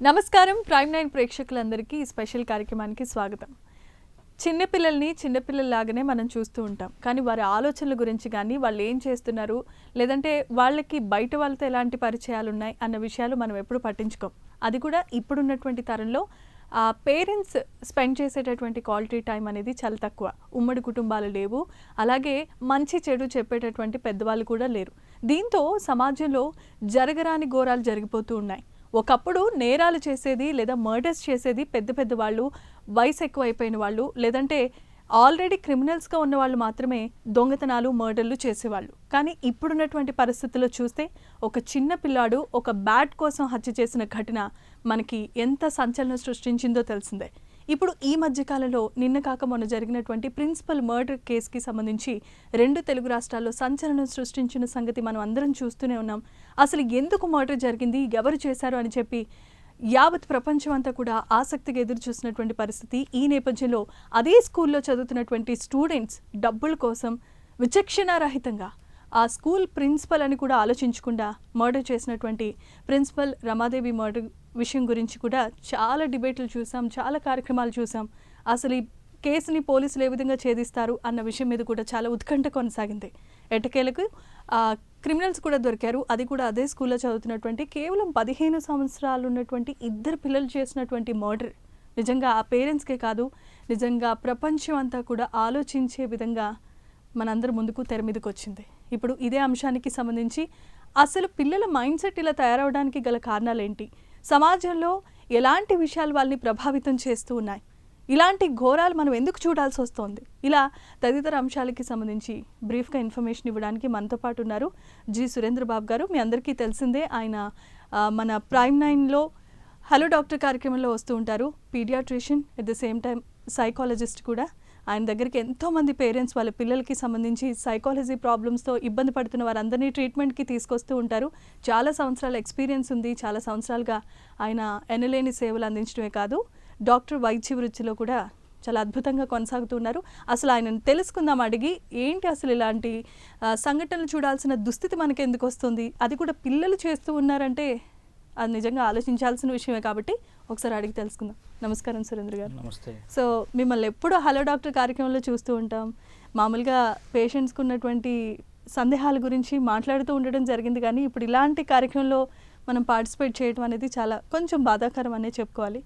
నమస్కారం prime nine ప్రేక్షకులందరికీ ఈ స్పెషల్ కార్యక్రమానికి స్వాగతం. చిన్నపిల్లల్ని చిన్నపిల్లల్లాగానే మనం చూస్తూ ఉంటాం, కానీ వారి ఆలోచనల గురించి కానీ వాళ్ళు ఏం చేస్తున్నారు, లేదంటే వాళ్ళకి బయట వాళ్ళతో ఎలాంటి పరిచయాలు ఉన్నాయి అన్న విషయాలు మనం ఎప్పుడు పట్టించుకోం. అది కూడా ఇప్పుడున్నటువంటి తరంలో పేరెంట్స్ స్పెండ్ చేసేటటువంటి క్వాలిటీ టైం అనేది చాలా తక్కువ. ఉమ్మడి కుటుంబాలు లేవు, అలాగే మంచి చెడు చెప్పేటటువంటి పెద్దవాళ్ళు కూడా లేరు. దీంతో సమాజంలో జరగరాని ఘోరాలు జరిగిపోతూ ఉన్నాయి. ఒకప్పుడు నేరాలు చేసేది లేదా మర్డర్స్ చేసేది పెద్ద పెద్ద వాళ్ళు, వయసు ఎక్కువైపోయిన వాళ్ళు, లేదంటే ఆల్రెడీ క్రిమినల్స్గా ఉన్న వాళ్ళు మాత్రమే దొంగతనాలు మర్డర్లు చేసేవాళ్ళు. కానీ ఇప్పుడున్నటువంటి పరిస్థితుల్లో చూస్తే ఒక చిన్న పిల్లాడు ఒక బ్యాట్ కోసం హత్య చేసిన ఘటన మనకి ఎంత సంచలనం సృష్టించిందో తెలిసిందే. ఇప్పుడు ఈ మధ్యకాలంలో నిన్న కాక మొన్న జరిగినటువంటి ప్రిన్సిపల్ మర్డర్ కేసుకి సంబంధించి 2 తెలుగు రాష్ట్రాల్లో సంచలనం సృష్టించిన సంగతి మనం అందరం చూస్తూనే ఉన్నాం. అసలు ఎందుకు మర్డర్ జరిగింది, ఎవరు చేశారు అని చెప్పి యావత్ ప్రపంచం అంతా కూడా ఆసక్తిగా ఎదురు చూసినటువంటి పరిస్థితి. ఈ నేపథ్యంలో అదే స్కూల్లో చదువుతున్నటువంటి స్టూడెంట్స్ డబ్బుల కోసం విచక్షణారహితంగా ఆ స్కూల్ ప్రిన్సిపల్ అని కూడా ఆలోచించకుండా మర్డర్ చేసినటువంటి ప్రిన్సిపల్ రమాదేవి మర్డర్ విషయం గురించి కూడా చాలా డిబేట్లు చూసాం, చాలా కార్యక్రమాలు చూసాం. అసలు ఈ కేసుని పోలీసులు ఏ విధంగా ఛేదిస్తారు అన్న విషయం మీద కూడా చాలా ఉత్కంఠ కొనసాగింది. ఎట్టకేలకు క్రిమినల్స్ కూడా దొరికారు. అది కూడా అదే స్కూల్లో చదువుతున్నటువంటి కేవలం 15 సంవత్సరాలు ఉన్నటువంటి 2 పిల్లలు చేసినటువంటి మర్డర్ నిజంగా ఆ పేరెంట్స్కే కాదు, నిజంగా ప్రపంచం అంతా కూడా ఆలోచించే విధంగా మనందరి ముందుకు తెర మీదకి వచ్చింది. ఇప్పుడు ఇదే అంశానికి సంబంధించి అసలు పిల్లల మైండ్ సెట్ ఇలా తయారవడానికి గల కారణాలు ఏంటి, సమాజంలో ఎలాంటి విషయాలు వాళ్ళని ప్రభావితం చేస్తూ ఉన్నాయి, ఇలాంటి ఘోరాలు మనం ఎందుకు చూడాల్సి వస్తుంది, ఇలా తదితర అంశాలకి సంబంధించి బ్రీఫ్గా ఇన్ఫర్మేషన్ ఇవ్వడానికి మనతో పాటు ఉన్నారు జి సురేంద్ర బాబు గారు. మీ అందరికీ తెలిసిందే, ఆయన మన ప్రైమ్ నైన్లో హలో డాక్టర్ కార్యక్రమంలో వస్తూ ఉంటారు. Pediatrician, at the same time psychologist కూడా. ఆయన దగ్గరికి ఎంతోమంది పేరెంట్స్ వాళ్ళ పిల్లలకి సంబంధించి సైకాలజీ ప్రాబ్లమ్స్తో ఇబ్బంది పడుతున్న వారందరినీ ట్రీట్మెంట్కి తీసుకొస్తూ ఉంటారు. చాలా సంవత్సరాల ఎక్స్పీరియన్స్ ఉంది. చాలా సంవత్సరాలుగా ఆయన ఎనలేని సేవలు అందించడమే కాదు, డాక్టర్ వైద్య వృత్తిలో కూడా చాలా అద్భుతంగా కొనసాగుతున్నారు. అసలు ఆయనను తెలుసుకుందాం అడిగి, ఏంటి అసలు ఇలాంటి సంఘటనలు చూడాల్సిన దుస్థితి మనకి ఎందుకు వస్తుంది, అది కూడా పిల్లలు చేస్తూ ఉన్నారంటే అది నిజంగా ఆలోచించాల్సిన విషయమే. కాబట్టి ఒకసారి అడిగి తెలుసుకుందాం. నమస్కారం సురేంద్ర గారు. నమస్తే. సో మిమ్మల్ని ఎప్పుడూ హలో డాక్టర్ కార్యక్రమంలో చూస్తూ ఉంటాం. మామూలుగా పేషెంట్స్కి ఉన్నటువంటి సందేహాల గురించి మాట్లాడుతూ ఉండడం జరిగింది, కానీ ఇప్పుడు ఇలాంటి కార్యక్రమంలో మనం పార్టిసిపేట్ చేయడం అనేది చాలా కొంచెం బాధాకరం అనే చెప్పుకోవాలి.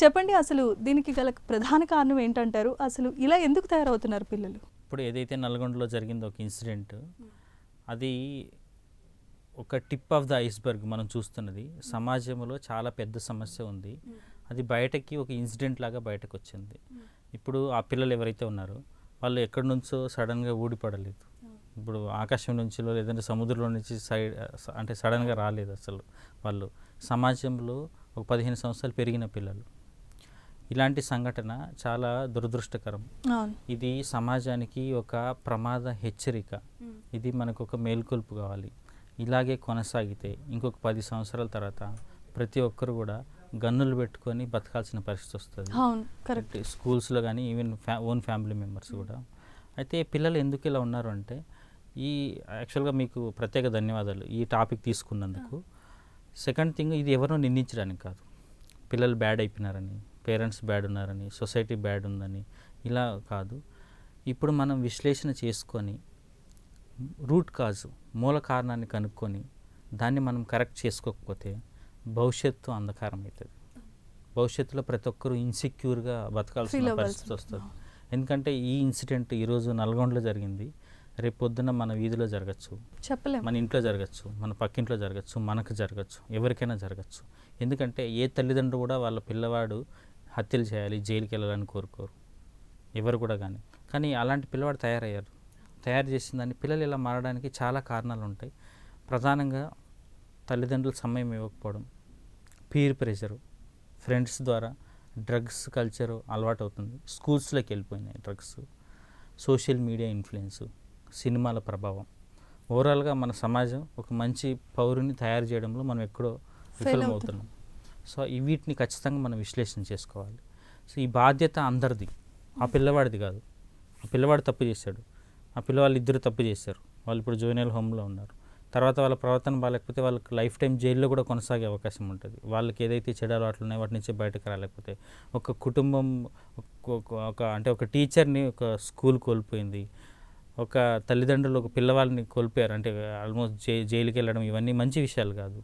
చెప్పండి, అసలు దీనికి గల ప్రధాన కారణం ఏంటంటారు? అసలు ఇలా ఎందుకు తయారవుతున్నారు పిల్లలు? ఇప్పుడు ఏదైతే నల్గొండలో జరిగిందో ఒక ఇన్సిడెంట్, అది ఒక టిప్ ఆఫ్ ద ఐస్బర్గ్. మనం చూస్తున్నది సమాజంలో చాలా పెద్ద సమస్య ఉంది. అది బయటకి ఒక ఇన్సిడెంట్ లాగా బయటకు వచ్చింది. ఇప్పుడు ఆ పిల్లలు ఎవరైతే ఉన్నారో వాళ్ళు ఎక్కడి నుంచో సడన్గా ఊడిపడలేదు. ఇప్పుడు ఆకాశం నుంచిలో లేదంటే సముద్రంలో నుంచి అంటే సడన్గా రాలేదు. అసలు వాళ్ళు సమాజంలో ఒక 15 సంవత్సరాలు పెరిగిన పిల్లలు. ఇలాంటి సంఘటన చాలా దురదృష్టకరం. ఇది సమాజానికి ఒక ప్రమాద హెచ్చరిక. ఇది మనకు ఒక మేల్కొల్పు కావాలి. ఇలాగే కొనసాగితే ఇంకొక 10 సంవత్సరాల తర్వాత ప్రతి ఒక్కరు కూడా గన్నులు పెట్టుకొని బతకాల్సిన పరిస్థితి వస్తుంది. కరెక్ట్. స్కూల్స్లో కానీ ఈవెన్ ఓన్ ఫ్యామిలీ మెంబర్స్ కూడా. అయితే పిల్లలు ఎందుకు ఇలా ఉన్నారు అంటే, ఈ యాక్చువల్గా మీకు ప్రత్యేక ధన్యవాదాలు ఈ టాపిక్ తీసుకున్నందుకు. సెకండ్ థింగ్, ఇది ఎవరినో నిందించడానికి కాదు. పిల్లలు బ్యాడ్ అయిపోయినారని, పేరెంట్స్ బ్యాడ్ ఉన్నారని, సొసైటీ బ్యాడ్ ఉందని ఇలా కాదు. ఇప్పుడు మనం విశ్లేషణ చేసుకొని రూట్ కాజ్, మూల కారణాన్ని కనుక్కొని దాన్ని మనం కరెక్ట్ చేసుకోకపోతే భవిష్యత్తు అంధకారం అవుతుంది. భవిష్యత్తులో ప్రతి ఒక్కరూ ఇన్సెక్యూర్గా బతకాల్సిన పరిస్థితి వస్తుంది. ఎందుకంటే ఈ ఇన్సిడెంట్ ఈరోజు నల్గొండలో జరిగింది, రేపు పొద్దున్న మన వీధిలో జరగచ్చు, మన ఇంట్లో జరగచ్చు, మన పక్కింట్లో జరగచ్చు, మనకు జరగచ్చు, ఎవరికైనా జరగచ్చు. ఎందుకంటే ఏ తల్లిదండ్రులు కూడా వాళ్ళ పిల్లవాడు హత్యలు చేయాలి, జైలుకి వెళ్ళాలని కోరుకోరు ఎవరు కూడా. కానీ అలాంటి పిల్లవాడు తయారు చేసిన దాన్ని పిల్లలు ఇలా మారడానికి చాలా కారణాలు ఉంటాయి. ప్రధానంగా తల్లిదండ్రులు సమయం ఇవ్వకపోవడం, పీర్ ప్రెషరు, ఫ్రెండ్స్ ద్వారా డ్రగ్స్ కల్చరు అలవాటు అవుతుంది. స్కూల్స్లోకి వెళ్ళిపోయినాయి డ్రగ్స్, సోషల్ మీడియా ఇన్ఫ్లుయెన్స్, సినిమాల ప్రభావం. ఓవరాల్గా మన సమాజం ఒక మంచి పౌరుని తయారు చేయడంలో మనం ఎక్కడో విఫలమవుతున్నాం. సో వీటిని ఖచ్చితంగా మనం విశ్లేషణ చేసుకోవాలి. సో ఈ బాధ్యత అందరిది, ఆ పిల్లవాడిది కాదు. ఆ పిల్లవాడు తప్పు చేశాడు, ఆ పిల్లవాళ్ళు 2 తప్పు చేశారు, వాళ్ళు ఇప్పుడు జూనియర్ హోమ్లో ఉన్నారు. తర్వాత వాళ్ళ ప్రవర్తన బాగాలేకపోతే వాళ్ళకి లైఫ్ టైం జైల్లో కూడా కొనసాగే అవకాశం ఉంటుంది. వాళ్ళకి ఏదైతే చెడు అలవాట్లు ఉన్నాయో వాటి నుంచి బయటకు రాలేకపోతే ఒక కుటుంబం అంటే ఒక టీచర్ని ఒక స్కూల్ కోల్పోయింది, ఒక తల్లిదండ్రులు ఒక పిల్లవాళ్ళని కోల్పోయారు అంటే ఆల్మోస్ట్ జైలుకి వెళ్ళడం, ఇవన్నీ మంచి విషయాలు కాదు.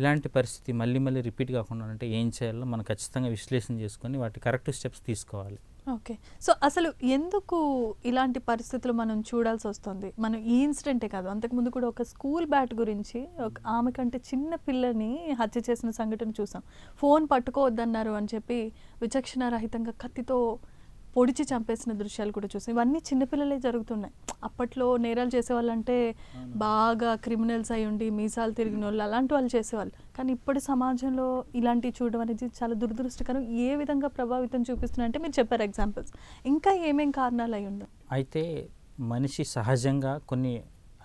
ఇలాంటి పరిస్థితి మళ్ళీ మళ్ళీ రిపీట్ కాకుండా అంటే ఏం చేయాలో మనం ఖచ్చితంగా విశ్లేషణ చేసుకొని వాటి కరెక్ట్ స్టెప్స్ తీసుకోవాలి. ఓకే. సో అసలు ఎందుకు ఇలాంటి పరిస్థితులు మనం చూడాల్సి వస్తుంది? మనం ఈ ఇన్సిడెంటే కాదు, అంతకుముందు కూడా ఒక స్కూల్ బ్యాట్ గురించి ఒక ఆమె కంటే చిన్న పిల్లని హత్య చేసిన సంఘటన చూసాం. ఫోన్ పట్టుకోవద్దన్నారు అని చెప్పి విచక్షణారహితంగా కత్తితో పొడిచి చంపేసిన దృశ్యాలు కూడా చూసాం. ఇవన్నీ చిన్నపిల్లలే జరుగుతున్నాయి. అప్పట్లో నేరాలు చేసేవాళ్ళంటే బాగా క్రిమినల్స్ అయి ఉండి మీసాలు తిరిగిన వాళ్ళు అలాంటి వాళ్ళు చేసేవాళ్ళు. కానీ ఇప్పటి సమాజంలో ఇలాంటివి చూడడం అనేది చాలా దురదృష్టకరం. ఏ విధంగా ప్రభావితం చూపిస్తున్నాయి అంటే మీరు చెప్పారు ఎగ్జాంపుల్స్, ఇంకా ఏమేం కారణాలు అయి ఉండవు? అయితే మనిషి సహజంగా కొన్ని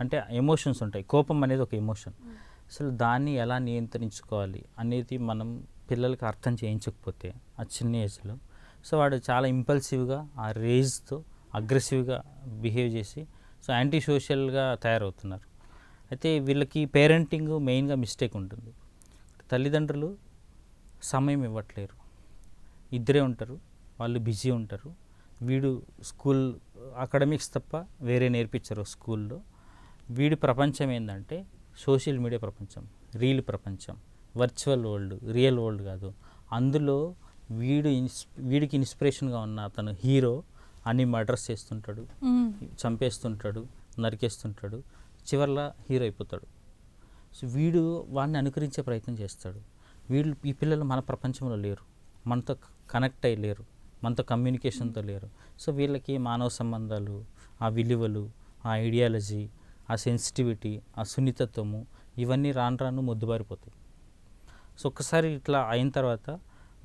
అంటే ఎమోషన్స్ ఉంటాయి. కోపం అనేది ఒక ఎమోషన్. అసలు దాన్ని ఎలా నియంత్రించుకోవాలి అనేది మనం పిల్లలకి అర్థం చేయించకపోతే ఆ చిన్న ఏజ్లో, సో వాడు చాలా ఇంపల్సివ్గా ఆ రేజ్తో అగ్రెసివ్గా బిహేవ్ చేసి సో యాంటీ సోషల్గా తయారవుతున్నారు. అయితే వీళ్ళకి పేరెంటింగ్ మెయిన్గా మిస్టేక్ ఉంటుంది. తల్లిదండ్రులు సమయం ఇవ్వట్లేరు, ఇద్దరే ఉంటారు, వాళ్ళు బిజీ ఉంటారు. వీడు స్కూల్ అకాడమిక్స్ తప్ప వేరే నేర్పించరు స్కూల్లో. వీడి ప్రపంచం ఏంటంటే సోషల్ మీడియా ప్రపంచం, రీల్ ప్రపంచం, వర్చువల్ వరల్డ్, రియల్ వరల్డ్ కాదు. అందులో వీడికి ఇన్స్పిరేషన్గా ఉన్న అతను హీరో అన్ని మర్డర్స్ చేస్తుంటాడు, చంపేస్తుంటాడు, నరికేస్తుంటాడు, చివర్లో హీరో అయిపోతాడు. సో వీడు వాడిని అనుకరించే ప్రయత్నం చేస్తాడు. ఈ పిల్లలు మన ప్రపంచంలో లేరు, మనతో కనెక్ట్ అయ్యి లేరు, మనతో కమ్యూనికేషన్తో లేరు. సో వీళ్ళకి మానవ సంబంధాలు, ఆ విలువలు, ఆ ఐడియాలజీ, ఆ సెన్సిటివిటీ, ఆ సున్నితత్వము ఇవన్నీ రాను రాను మొద్దుబారిపోతాయి. సో ఒక్కసారి ఇట్లా అయిన తర్వాత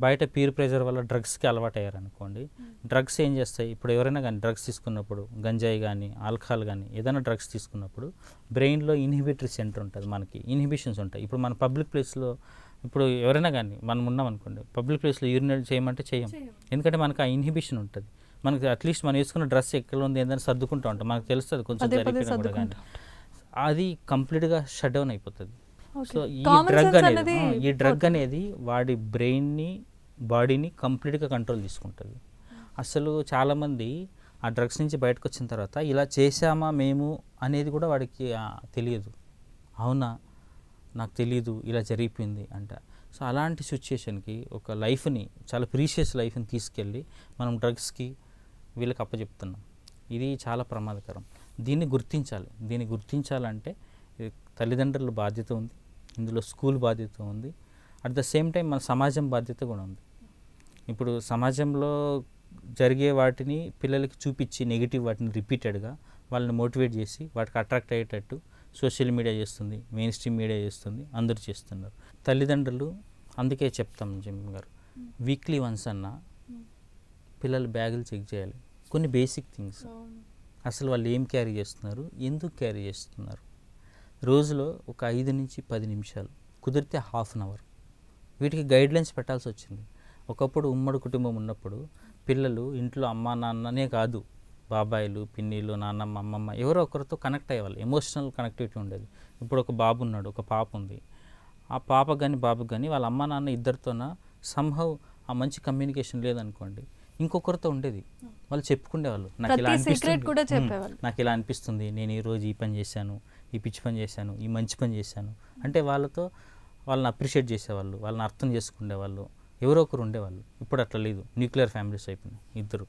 బయట పీర్ ప్రెజర్ వల్ల డ్రగ్స్కి అలవాటు అయ్యారనుకోండి. డ్రగ్స్ ఏం చేస్తాయి, ఇప్పుడు ఎవరైనా కానీ డ్రగ్స్ తీసుకున్నప్పుడు, గంజాయి కానీ ఆల్కహాల్ కానీ ఏదైనా డ్రగ్స్ తీసుకున్నప్పుడు బ్రెయిన్లో ఇన్హిబిటరీ సెంటర్ ఉంటుంది, మనకి ఇన్హిబిషన్స్ ఉంటాయి. ఇప్పుడు మన పబ్లిక్ ప్లేస్లో ఇప్పుడు ఎవరైనా కానీ మనం ఉన్నాం అనుకోండి, పబ్లిక్ ప్లేస్లో యూరినేట్ చేయమంటే చేయం, ఎందుకంటే మనకు ఆ ఇన్హిబిషన్ ఉంటుంది. మనకి అట్లీస్ట్ మనం వేసుకున్న డ్రెస్ ఎక్కడ ఉంది ఏందని సర్దుకుంటూ ఉంటాం, మనకు తెలుస్తుంది కొంచెం జరిగిపోయినా కూడా. కానీ అది కంప్లీట్గా షట్ డౌన్ అయిపోతుంది. సో ఈ డ్రగ్ అనేది వాడి బ్రెయిన్ని, బాడీని కంప్లీట్గా కంట్రోల్ తీసుకుంటుంది. అసలు చాలామంది ఆ డ్రగ్స్ నుంచి బయటకు వచ్చిన తర్వాత ఇలా చేశామా మేము అనేది కూడా వాడికి తెలియదు. అవునా నాకు తెలియదు ఇలా జరిగిపోయింది అంట. సో అలాంటి సిచ్యుయేషన్కి ఒక లైఫ్ని, చాలా ప్రీషియస్ లైఫ్ని తీసుకెళ్ళి మనం డ్రగ్స్కి వీళ్ళకి అప్పచెప్తున్నాం. ఇది చాలా ప్రమాదకరం. దీన్ని గుర్తించాలంటే తల్లిదండ్రుల బాధ్యత ఉంది, ఇందులో స్కూల్ బాధ్యత ఉంది, అట్ ద సేమ్ టైం మన సమాజం బాధ్యత కూడా ఉంది. ఇప్పుడు సమాజంలో జరిగే వాటిని పిల్లలకి చూపించి నెగిటివ్ వాటిని రిపీటెడ్గా వాళ్ళని మోటివేట్ చేసి వాటికి అట్రాక్ట్ అయ్యేటట్టు సోషల్ మీడియా చేస్తుంది, మెయిన్ స్ట్రీమ్ మీడియా చేస్తుంది, అందరూ చేస్తున్నారు. తల్లిదండ్రులు అందుకే చెప్తాం జిమ్ గారు, వీక్లీ వన్స్ అన్న పిల్లల బ్యాగులు చెక్ చేయాలి. కొన్ని బేసిక్ థింగ్స్, అసలు వాళ్ళు ఏం క్యారీ చేస్తున్నారు, ఎందుకు క్యారీ చేస్తున్నారు, రోజులో ఒక 5 నుంచి 10 నిమిషాలు, కుదిరితే హాఫ్ అన్ అవర్, వీటికి గైడ్లైన్స్ పెట్టాల్సి వచ్చింది. ఒకప్పుడు ఉమ్మడి కుటుంబం ఉన్నప్పుడు పిల్లలు ఇంట్లో అమ్మ నాన్ననే కాదు, బాబాయిలు, పిన్నిలు, నాన్నమ్మ, అమ్మమ్మ ఎవరో ఒకరితో కనెక్ట్ అయ్యేవాళ్ళు, ఎమోషనల్ కనెక్టివిటీ ఉండేది. ఇప్పుడు ఒక బాబు ఉన్నాడు, ఒక పాప ఉంది, ఆ పాపకు కానీ బాబుకి కానీ వాళ్ళ అమ్మ నాన్న ఇద్దరితోన సంహవ్ ఆ మంచి కమ్యూనికేషన్ లేదనుకోండి, ఇంకొకరితో ఉండేది. వాళ్ళు చెప్పుకునేవాళ్ళు, నాకు ఇలా అనిపిస్తుంది, నేను ఈరోజు ఈ పని చేశాను, ఈ పిచ్చి పని చేశాను, ఈ మంచి పని చేశాను అంటే వాళ్ళని అప్రిషియేట్ చేసేవాళ్ళు, వాళ్ళని అర్థం చేసుకునేవాళ్ళు, ఎవరో ఒకరు ఉండేవాళ్ళు. ఇప్పుడు అట్లా లేదు, న్యూక్లియర్ ఫ్యామిలీస్ అయిపోయినాయి ఇద్దరు.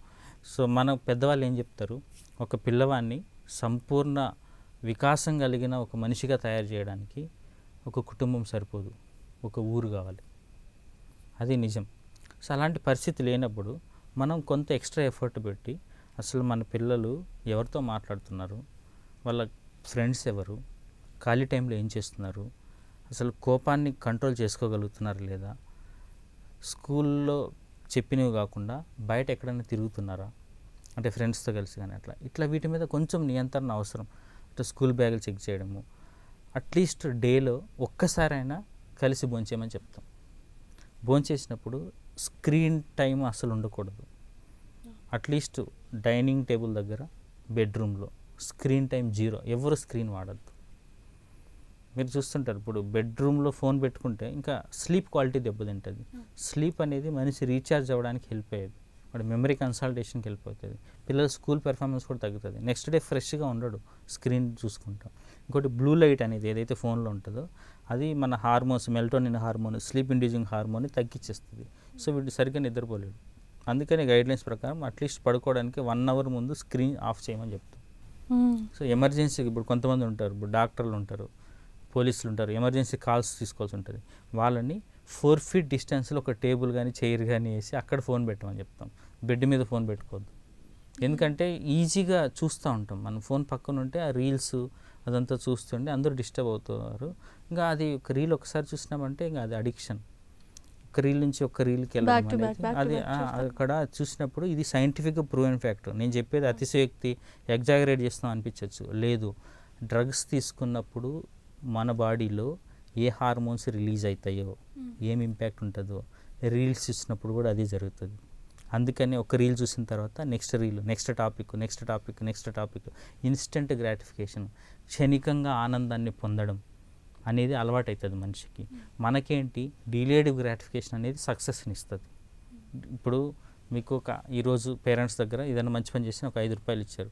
సో మన పెద్దవాళ్ళు ఏం చెప్తారు, ఒక పిల్లవాడిని సంపూర్ణ వికాసం కలిగిన ఒక మనిషిగా తయారు చేయడానికి ఒక కుటుంబం సరిపోదు, ఒక ఊరు కావాలి. అది నిజం. సో అలాంటి పరిస్థితి లేనప్పుడు మనం కొంత ఎక్స్ట్రా ఎఫర్ట్ పెట్టి అసలు మన పిల్లలు ఎవరితో మాట్లాడుతున్నారు, వాళ్ళ ఫ్రెండ్స్ ఎవరు, ఖాళీ టైంలో ఏం చేస్తున్నారు, అసలు కోపాన్ని కంట్రోల్ చేసుకోగలుగుతున్నారు లేదా, స్కూల్లో చెప్పినవి కాకుండా బయట ఎక్కడైనా తిరుగుతున్నారా అంటే ఫ్రెండ్స్తో కలిసి కానీ ఇట్లా వీటి మీద కొంచెం నియంత్రణ అవసరం. అంటే స్కూల్ బ్యాగులు చెక్ చేయడము, అట్లీస్ట్ డేలో ఒక్కసారైనా కలిసి భోంచేయమని చెప్తాం. భోంచేసినప్పుడు స్క్రీన్ టైం అసలు ఉండకూడదు. అట్లీస్ట్ డైనింగ్ టేబుల్ దగ్గర, బెడ్రూమ్లో స్క్రీన్ టైం 0, ఎవరు స్క్రీన్ వాడద్దు. మీరు చూస్తుంటారు ఇప్పుడు బెడ్రూమ్లో ఫోన్ పెట్టుకుంటే ఇంకా స్లీప్ క్వాలిటీ దెబ్బతింటుంది. స్లీప్ అనేది మనిషి రీఛార్జ్ అవ్వడానికి హెల్ప్ అయ్యేది, వాడు మెమరీ కన్సల్టేషన్కి వెళ్ళిపోతుంది, పిల్లల స్కూల్ పెర్ఫార్మెన్స్ కూడా తగ్గుతుంది, నెక్స్ట్ డే ఫ్రెష్గా ఉండడు స్క్రీన్ చూసుకుంటాం. ఇంకోటి బ్లూ లైట్ అనేది ఏదైతే ఫోన్లో ఉంటుందో అది మన hormones, melatonin hormone, sleep inducing hormone తగ్గించేస్తుంది. సో వీడు సరిగ్గా నిద్రపోలేడు. అందుకని గైడ్లైన్స్ ప్రకారం అట్లీస్ట్ పడుకోవడానికి 1 అవర్ ముందు స్క్రీన్ ఆఫ్ చేయమని చెప్తాం. సో ఎమర్జెన్సీకి ఇప్పుడు కొంతమంది ఉంటారు, ఇప్పుడు డాక్టర్లు ఉంటారు, పోలీసులు ఉంటారు, ఎమర్జెన్సీ కాల్స్ తీసుకోవాల్సి ఉంటుంది, వాళ్ళని 4 feet డిస్టెన్స్లో ఒక టేబుల్ కానీ చైర్ కానీ వేసి అక్కడ ఫోన్ పెట్టమని చెప్తాం. బెడ్ మీద ఫోన్ పెట్టుకోవద్దు. ఎందుకంటే ఈజీగా చూస్తూ ఉంటాం, మనం ఫోన్ పక్కన ఉంటే ఆ రీల్స్ అదంతా చూస్తుంటే అందరూ డిస్టర్బ్ అవుతారు. ఇంకా అది ఒక రీల్ ఒకసారి చూసినామంటే ఇంకా అది అడిక్షన్. ఒక రీల్ నుంచి ఒక రీల్కి వెళ్ళడం అనేది అది అక్కడ చూసినప్పుడు ఇది సైంటిఫిక్గా ప్రూవెన్ ఫ్యాక్టర్. నేను చెప్పేది అతిశయోక్తి, ఎగ్జాగరేట్ చేస్తాం అనిపించవచ్చు, లేదు. డ్రగ్స్ తీసుకున్నప్పుడు మన బాడీలో ఏ హార్మోన్స్ రిలీజ్ అవుతాయో, ఏం ఇంపాక్ట్ ఉంటుందో రీల్స్ చూసినప్పుడు కూడా అదే జరుగుతుంది. అందుకని ఒక రీల్ చూసిన తర్వాత next reel, next topic, instant gratification, క్షణికంగా ఆనందాన్ని పొందడం అనేది అలవాటు అవుతుంది మనిషికి. మనకేంటి డిలేడ్ గ్రాటిఫికేషన్ అనేది సక్సెస్ని ఇస్తుంది. ఇప్పుడు మీకు ఈరోజు పేరెంట్స్ దగ్గర ఏదైనా మంచి పని చేసి ఒక 5 రూపాయలు ఇచ్చారు,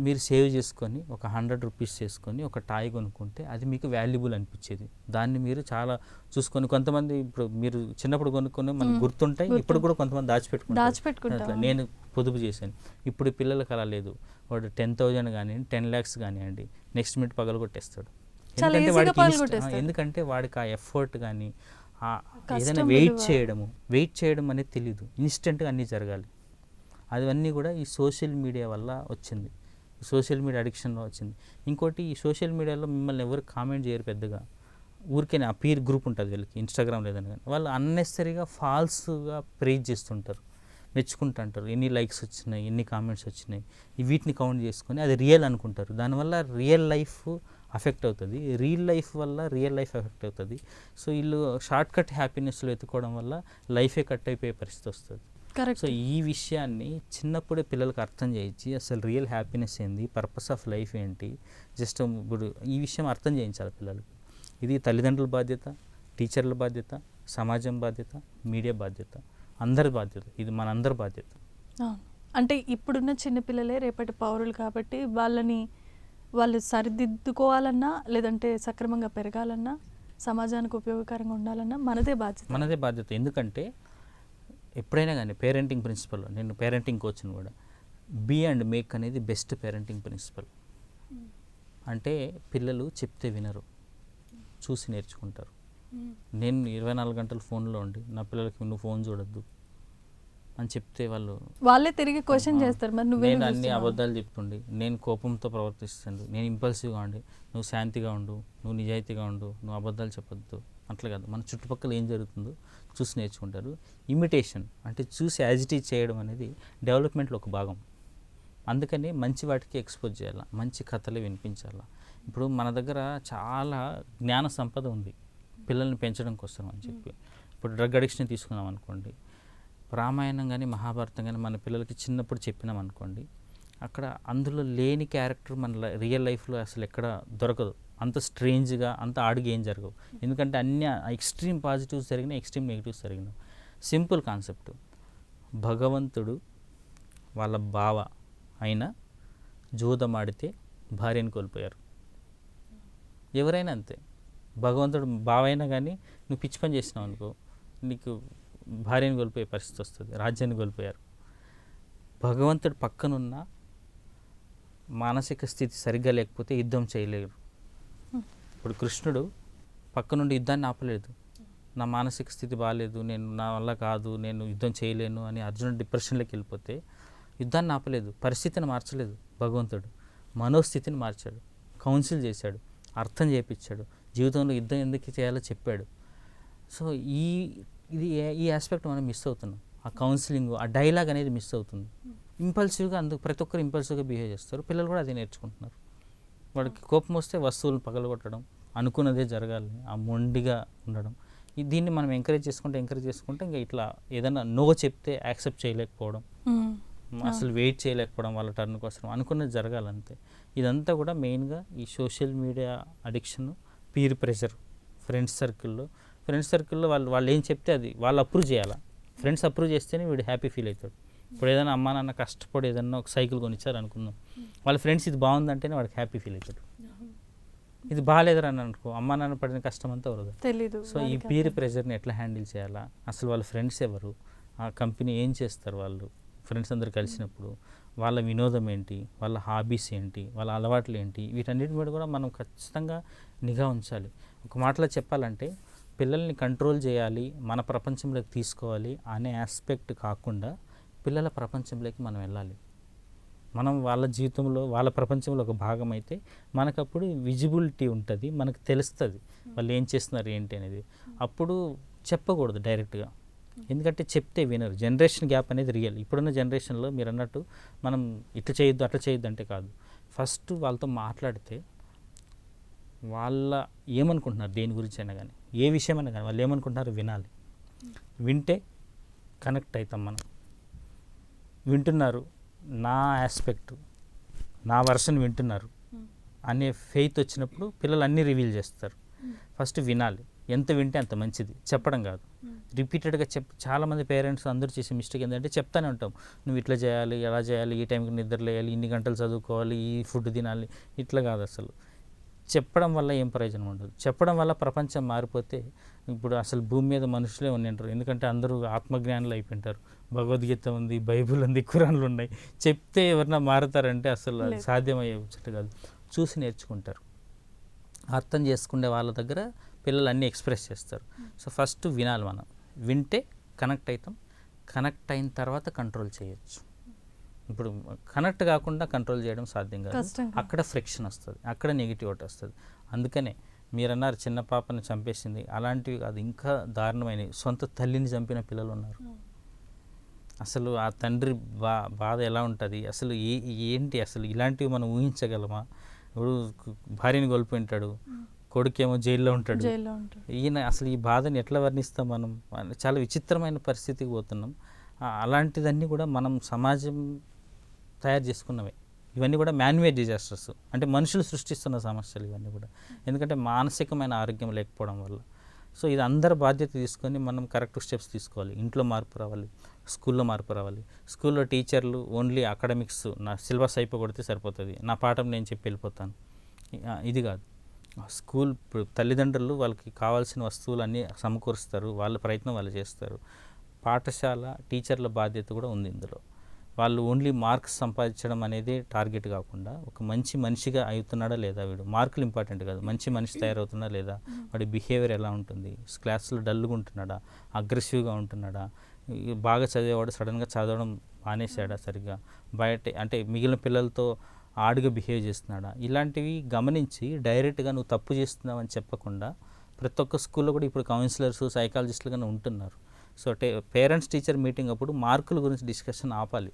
మీరు సేవ్ చేసుకొని ఒక 100 రూపీస్ చేసుకొని ఒక టాయ్ కొనుక్కుంటే అది మీకు వాల్యుబుల్ అనిపించేది. దాన్ని మీరు చాలా చూసుకొని, కొంతమంది ఇప్పుడు మీరు చిన్నప్పుడు కొనుక్కొని మనకు గుర్తుంటాయి, ఇప్పుడు కూడా కొంతమంది దాచిపెట్టుకుంటారు. నేను పొదుపు చేశాను. ఇప్పుడు పిల్లలకు అలా లేదు. వాడు 10,000 కానివ్వండి, 10 lakhs కానివ్వండి, నెక్స్ట్ మినిట్ పగలగొట్టేస్తాడు. ఎందుకంటే వాడికి ఆ ఎఫర్ట్ కానీ ఏదైనా వెయిట్ చేయడం అనేది తెలీదు, ఇన్స్టెంట్గా అన్నీ జరగాలి. అవన్నీ కూడా ఈ సోషల్ మీడియా వల్ల వచ్చింది, సోషల్ మీడియా అడిక్షన్లో వచ్చింది. ఇంకోటి, ఈ సోషల్ మీడియాలో మిమ్మల్ని ఎవరు కామెంట్ చేయరు పెద్దగా, ఊరికే ఆ పీర్ గ్రూప్ ఉంటుంది వీళ్ళకి ఇన్స్టాగ్రామ్ లేదని, కానీ వాళ్ళు అన్నెసరీగా ఫాల్స్గా ప్రేజ్ చేస్తుంటారు, మెచ్చుకుంటుంటారు, ఎన్ని లైక్స్ వచ్చినాయి, ఎన్ని కామెంట్స్ వచ్చినాయి, వీటిని కౌంట్ చేసుకొని అది రియల్ అనుకుంటారు. దానివల్ల రియల్ లైఫ్ అఫెక్ట్ అవుతుంది, రియల్ లైఫ్ వల్ల రియల్ లైఫ్ ఎఫెక్ట్ అవుతుంది. సో వీళ్ళు షార్ట్ కట్ హ్యాపీనెస్లో ఎత్తుకోవడం వల్ల లైఫే కట్ అయిపోయే పరిస్థితి వస్తుంది. సో ఈ విషయాన్ని చిన్నప్పుడే పిల్లలకు అర్థం చేయించి అసలు రియల్ హ్యాపీనెస్ ఏంది, పర్పస్ ఆఫ్ లైఫ్ ఏంటి, జస్ట్ ఇప్పుడు ఈ విషయం అర్థం చేయించాలి పిల్లలకి. ఇది తల్లిదండ్రుల బాధ్యత, టీచర్ల బాధ్యత, సమాజం బాధ్యత, మీడియా బాధ్యత, అందరి బాధ్యత. ఇది మనందరి బాధ్యత. అంటే ఇప్పుడున్న చిన్నపిల్లలే రేపటి పౌరులు కాబట్టి వాళ్ళు సరిదిద్దుకోవాలన్నా, లేదంటే సక్రమంగా పెరగాలన్నా, సమాజానికి ఉపయోగకరంగా ఉండాలన్నా మనదే బాధ్యత. ఎందుకంటే ఎప్పుడైనా కానీ పేరెంటింగ్ ప్రిన్సిపల్, నేను పేరెంటింగ్ కోచ్ని కూడా, బీ అండ్ మేక్ అనేది బెస్ట్ పేరెంటింగ్ ప్రిన్సిపల్. అంటే పిల్లలు చెప్తే వినరు, చూసి నేర్చుకుంటారు. నేను 24 గంటలు ఫోన్లో ఉండి నా పిల్లలకి నువ్వు ఫోన్ చూడొద్దు అని చెప్తే వాళ్ళే తిరిగి క్వశ్చన్ చేస్తారు. నేను అన్ని అబద్ధాలు చెప్తుండి, నేను కోపంతో ప్రవర్తిస్తుండు, నేను ఇంపల్సివ్గా ఉండి, నువ్వు శాంతిగా ఉండు, నువ్వు నిజాయితీగా ఉండు, నువ్వు అబద్ధాలు చెప్పొద్దు, అట్లా కాదు. మన చుట్టుపక్కల ఏం జరుగుతుందో చూసి నేర్చుకుంటారు. ఇమిటేషన్ అంటే చూసి యాజిటేట్ చేయడం అనేది డెవలప్మెంట్లో ఒక భాగం. అందుకని మంచి వాటికి ఎక్స్పోజ్ చేయాలి, మంచి కథలు వినిపించాలి. ఇప్పుడు మన దగ్గర చాలా జ్ఞాన సంపద ఉంది పిల్లల్ని పెంచడం కోసం అని చెప్పి. ఇప్పుడు డ్రగ్ అడిక్షన్ తీసుకున్నాం అనుకోండి, రామాయణం కానీ మహాభారతం కానీ మన పిల్లలకి చిన్నప్పుడు చెప్పినాం అనుకోండి, అక్కడ అందులో లేని క్యారెక్టర్ మన రియల్ లైఫ్లో అసలు ఎక్కడ దొరకదు. అంత స్ట్రేంజ్గా, అంత ఆడిగా ఏం జరగవు. ఎందుకంటే అన్ని ఎక్స్ట్రీమ్ పాజిటివ్స్ జరిగినాయి, ఎక్స్ట్రీమ్ నెగిటివ్స్ జరిగినాయి. సింపుల్ కాన్సెప్ట్, భగవంతుడు వాళ్ళ బావ అయినా జూదమాడితే భార్యను కోల్పోయారు. ఎవరైనా అంతే, భగవంతుడు బావ అయినా కానీ నువ్వు పిచ్చి పని చేసినావు అనుకో, నీకు భార్యను కోల్పోయే పరిస్థితి వస్తుంది, రాజ్యాన్ని కోల్పోయారు. భగవంతుడు పక్కనున్న మానసిక స్థితి సరిగ్గా లేకపోతే యుద్ధం చేయలేరు. ఇప్పుడు కృష్ణుడు పక్క నుండి యుద్ధాన్ని ఆపలేదు, నా మానసిక స్థితి బాగాలేదు, నా వల్ల కాదు, నేను యుద్ధం చేయలేను అని అర్జునుడు డిప్రెషన్లోకి వెళ్ళిపోతే యుద్ధాన్ని ఆపలేదు, పరిస్థితిని మార్చలేదు. భగవంతుడు మనోస్థితిని మార్చాడు, కౌన్సిల్ చేశాడు, అర్థం చేయించాడు, జీవితంలో యుద్ధం ఎందుకు చేయాలో చెప్పాడు. సో ఈ ఆస్పెక్ట్ మనం మిస్ అవుతున్నాం. ఆ కౌన్సిలింగ్, ఆ డైలాగ్ అనేది మిస్ అవుతుంది. ఇంపల్సివ్గా, అందుకు ప్రతి ఒక్కరు ఇంపల్సివ్గా బిహేవ్ చేస్తారు. పిల్లలు కూడా అదే నేర్చుకుంటున్నారు. వాడికి కోపం వస్తే వస్తువులను పగలగొట్టడం, అనుకున్నదే జరగాలి, ఆ మొండిగా ఉండడం. దీన్ని మనం ఎంకరేజ్ చేసుకుంటే ఇంకా ఇట్లా ఏదైనా నో చెప్తే యాక్సెప్ట్ చేయలేకపోవడం, అసలు వెయిట్ చేయలేకపోవడం వాళ్ళ టర్న్ కోసం, అనుకున్నది జరగాలంతే. ఇదంతా కూడా మెయిన్గా ఈ social media addiction peer pressure, friends సర్కిల్లో వాళ్ళు ఏం చెప్తే అది వాళ్ళు అప్రూవ్ చేయాలా. ఫ్రెండ్స్ అప్రూవ్ చేస్తేనే వీడు హ్యాపీ ఫీల్ అవుతాడు. ఇప్పుడు ఏదైనా అమ్మా నాన్న కష్టపడి ఏదైనా ఒక సైకిల్ కొనిచ్చారు అనుకుందాం, వాళ్ళ ఫ్రెండ్స్ ఇది బాగుందంటేనే వాడికి హ్యాపీ ఫీల్ అవుతాడు. ఇది బాగాలేదురా అని అనుకో, అమ్మా నాన్న పడిన కష్టం అంతా వరదు. తెలీదు. సో ఈ పీర్ ప్రెషర్ని ఎట్లా హ్యాండిల్ చేయాలా, అసలు వాళ్ళ ఫ్రెండ్స్ ఎవరు, ఆ కంపెనీ ఏం చేస్తారు, వాళ్ళు ఫ్రెండ్స్ అందరు కలిసినప్పుడు వాళ్ళ వినోదం ఏంటి, వాళ్ళ హాబీస్ ఏంటి, వాళ్ళ అలవాట్లు ఏంటి, వీటన్నిటి మీద కూడా మనం ఖచ్చితంగా నిఘా ఉంచాలి. ఒక మాటలో చెప్పాలంటే పిల్లల్ని కంట్రోల్ చేయాలి, మన ప్రపంచంలోకి తీసుకోవాలి అనే ఆస్పెక్ట్ కాకుండా పిల్లల ప్రపంచంలోకి మనం వెళ్ళాలి. మనం వాళ్ళ జీవితంలో వాళ్ళ ప్రపంచంలో ఒక భాగం అయితే మనకప్పుడు విజిబిలిటీ ఉంటుంది, మనకు తెలుస్తుంది వాళ్ళు ఏం చేస్తున్నారు ఏంటి అనేది. అప్పుడు చెప్పకూడదు డైరెక్ట్గా, ఎందుకంటే చెప్తే వినరు. జనరేషన్ గ్యాప్ అనేది రియల్. ఇప్పుడున్న జనరేషన్లో మీరు అన్నట్టు మనం ఇట్లా చేయొద్దు అట్లా చేయొద్దు అంటే కాదు, ఫస్ట్ వాళ్ళతో మాట్లాడితే వాళ్ళ ఏమనుకుంటున్నారు దేని గురించి అయినా కానీ, ఏ విషయమైనా కానీ వాళ్ళు ఏమనుకుంటున్నారు వినాలి. వింటే కనెక్ట్ అవుతాం మనం. వింటున్నారు, నా ఆస్పెక్ట్ నా వర్షన్ వింటున్నారు అనే ఫెయిత్ వచ్చినప్పుడు పిల్లలు అన్నీ రివీల్ చేస్తారు. ఫస్ట్ వినాలి, ఎంత వింటే అంత మంచిది, చెప్పడం కాదు. రిపీటెడ్గా చాలామంది పేరెంట్స్ అందరూ చేసే మిస్టేక్ ఏంటంటే చెప్తానే ఉంటాం, నువ్వు ఇట్లా చేయాలి, ఎలా చేయాలి, ఈ టైంకి నిద్రలేయాలి, ఇన్ని గంటలు చదువుకోవాలి, ఈ ఫుడ్ తినాలి, ఇట్లా కాదు. అసలు చెప్పడం వల్ల ఏం ప్రయోజనం ఉండదు. చెప్పడం వల్ల ప్రపంచం మారిపోతే ఇప్పుడు అసలు భూమి మీద మనుషులే ఉండింటారు. ఎందుకంటే అందరూ ఆత్మజ్ఞానులు అయిపోయింటారు. భగవద్గీత ఉంది, బైబిల్ ఉంది, ఖురాన్లు ఉన్నాయి. చెప్తే ఎవరన్నా మారుతారంటే అసలు అది సాధ్యమయ్యే ముచ్చట కాదు. చూసి నేర్చుకుంటారు. అర్థం చేసుకునే వాళ్ళ దగ్గర పిల్లలు అన్నీ ఎక్స్ప్రెస్ చేస్తారు. సో ఫస్ట్ వినాలి. మనం వింటే కనెక్ట్ అవుతాం. కనెక్ట్ అయిన తర్వాత కంట్రోల్ చేయొచ్చు. ఇప్పుడు కనెక్ట్ కాకుండా కంట్రోల్ చేయడం సాధ్యం కాదు. అక్కడ ఫ్రిక్షన్ వస్తుంది, అక్కడ నెగిటివిటీ వస్తుంది. అందుకనే మీరన్నారు చిన్న పాపని చంపేసింది, అలాంటివి కాదు, ఇంకా దారుణమైన సొంత తల్లిని చంపిన పిల్లలు ఉన్నారు. అసలు ఆ తండ్రి బాధ ఎలా ఉంటుంది, అసలు ఏంటి, అసలు ఇలాంటివి మనం ఊహించగలమా? ఇప్పుడు భార్యని కోల్పోయింటాడు, కొడుకేమో జైల్లో ఉంటాడు. ఈయన అసలు ఈ బాధని ఎట్లా వర్ణిస్తాం మనం? చాలా విచిత్రమైన పరిస్థితికి పోతున్నాం. అలాంటిదన్నీ కూడా మనం సమాజం తయారు చేసుకున్నవే. ఇవన్నీ కూడా మ్యాన్మేడ్ డిజాస్టర్స్, అంటే మనుషులు సృష్టిస్తున్న సమస్యలు ఇవన్నీ కూడా. ఎందుకంటే మానసికమైన ఆరోగ్యం లేకపోవడం వల్ల. సో ఇది అందరి బాధ్యత తీసుకొని మనం కరెక్ట్ స్టెప్స్ తీసుకోవాలి. ఇంట్లో మార్పు రావాలి, స్కూల్లో మార్పు రావాలి. స్కూల్లో టీచర్లు ఓన్లీ అకాడమిక్స్, నా సిలబస్ అయిపోగొడితే సరిపోతుంది, నా పాఠం నేను చెప్పి వెళ్ళిపోతాను, ఇది కాదు. స్కూల్ తల్లిదండ్రులు వాళ్ళకి కావాల్సిన వస్తువులు అన్నీ సమకూరుస్తారు, వాళ్ళ ప్రయత్నం వాళ్ళు చేస్తారు. పాఠశాల టీచర్ల బాధ్యత కూడా ఉంది ఇందులో. వాళ్ళు ఓన్లీ మార్క్స్ సంపాదించడం అనేది టార్గెట్ కాకుండా ఒక మంచి మనిషిగా అవుతున్నాడా లేదా, వీడు మార్కులు ఇంపార్టెంట్ కాదు, మంచి మనిషి తయారవుతున్నా లేదా, వాడి బిహేవియర్ ఎలా ఉంటుంది, క్లాస్లో డల్గా ఉంటున్నాడా, అగ్రెసివ్గా ఉంటున్నాడా, బాగా చదివేవాడు సడన్గా చదవడం మానేసాడా, సరిగ్గా బయట అంటే మిగిలిన పిల్లలతో ఆడుగా బిహేవ్ చేస్తున్నాడా, ఇలాంటివి గమనించి డైరెక్ట్గా నువ్వు తప్పు చేస్తున్నావు అని చెప్పకుండా ప్రతి ఒక్క స్కూల్లో కూడా ఇప్పుడు కౌన్సిలర్స్, సైకాలజిస్టులుగానే ఉంటున్నారు. సో పేరెంట్స్ టీచర్ మీటింగ్ అప్పుడు మార్కుల గురించి డిస్కషన్ ఆపాలి.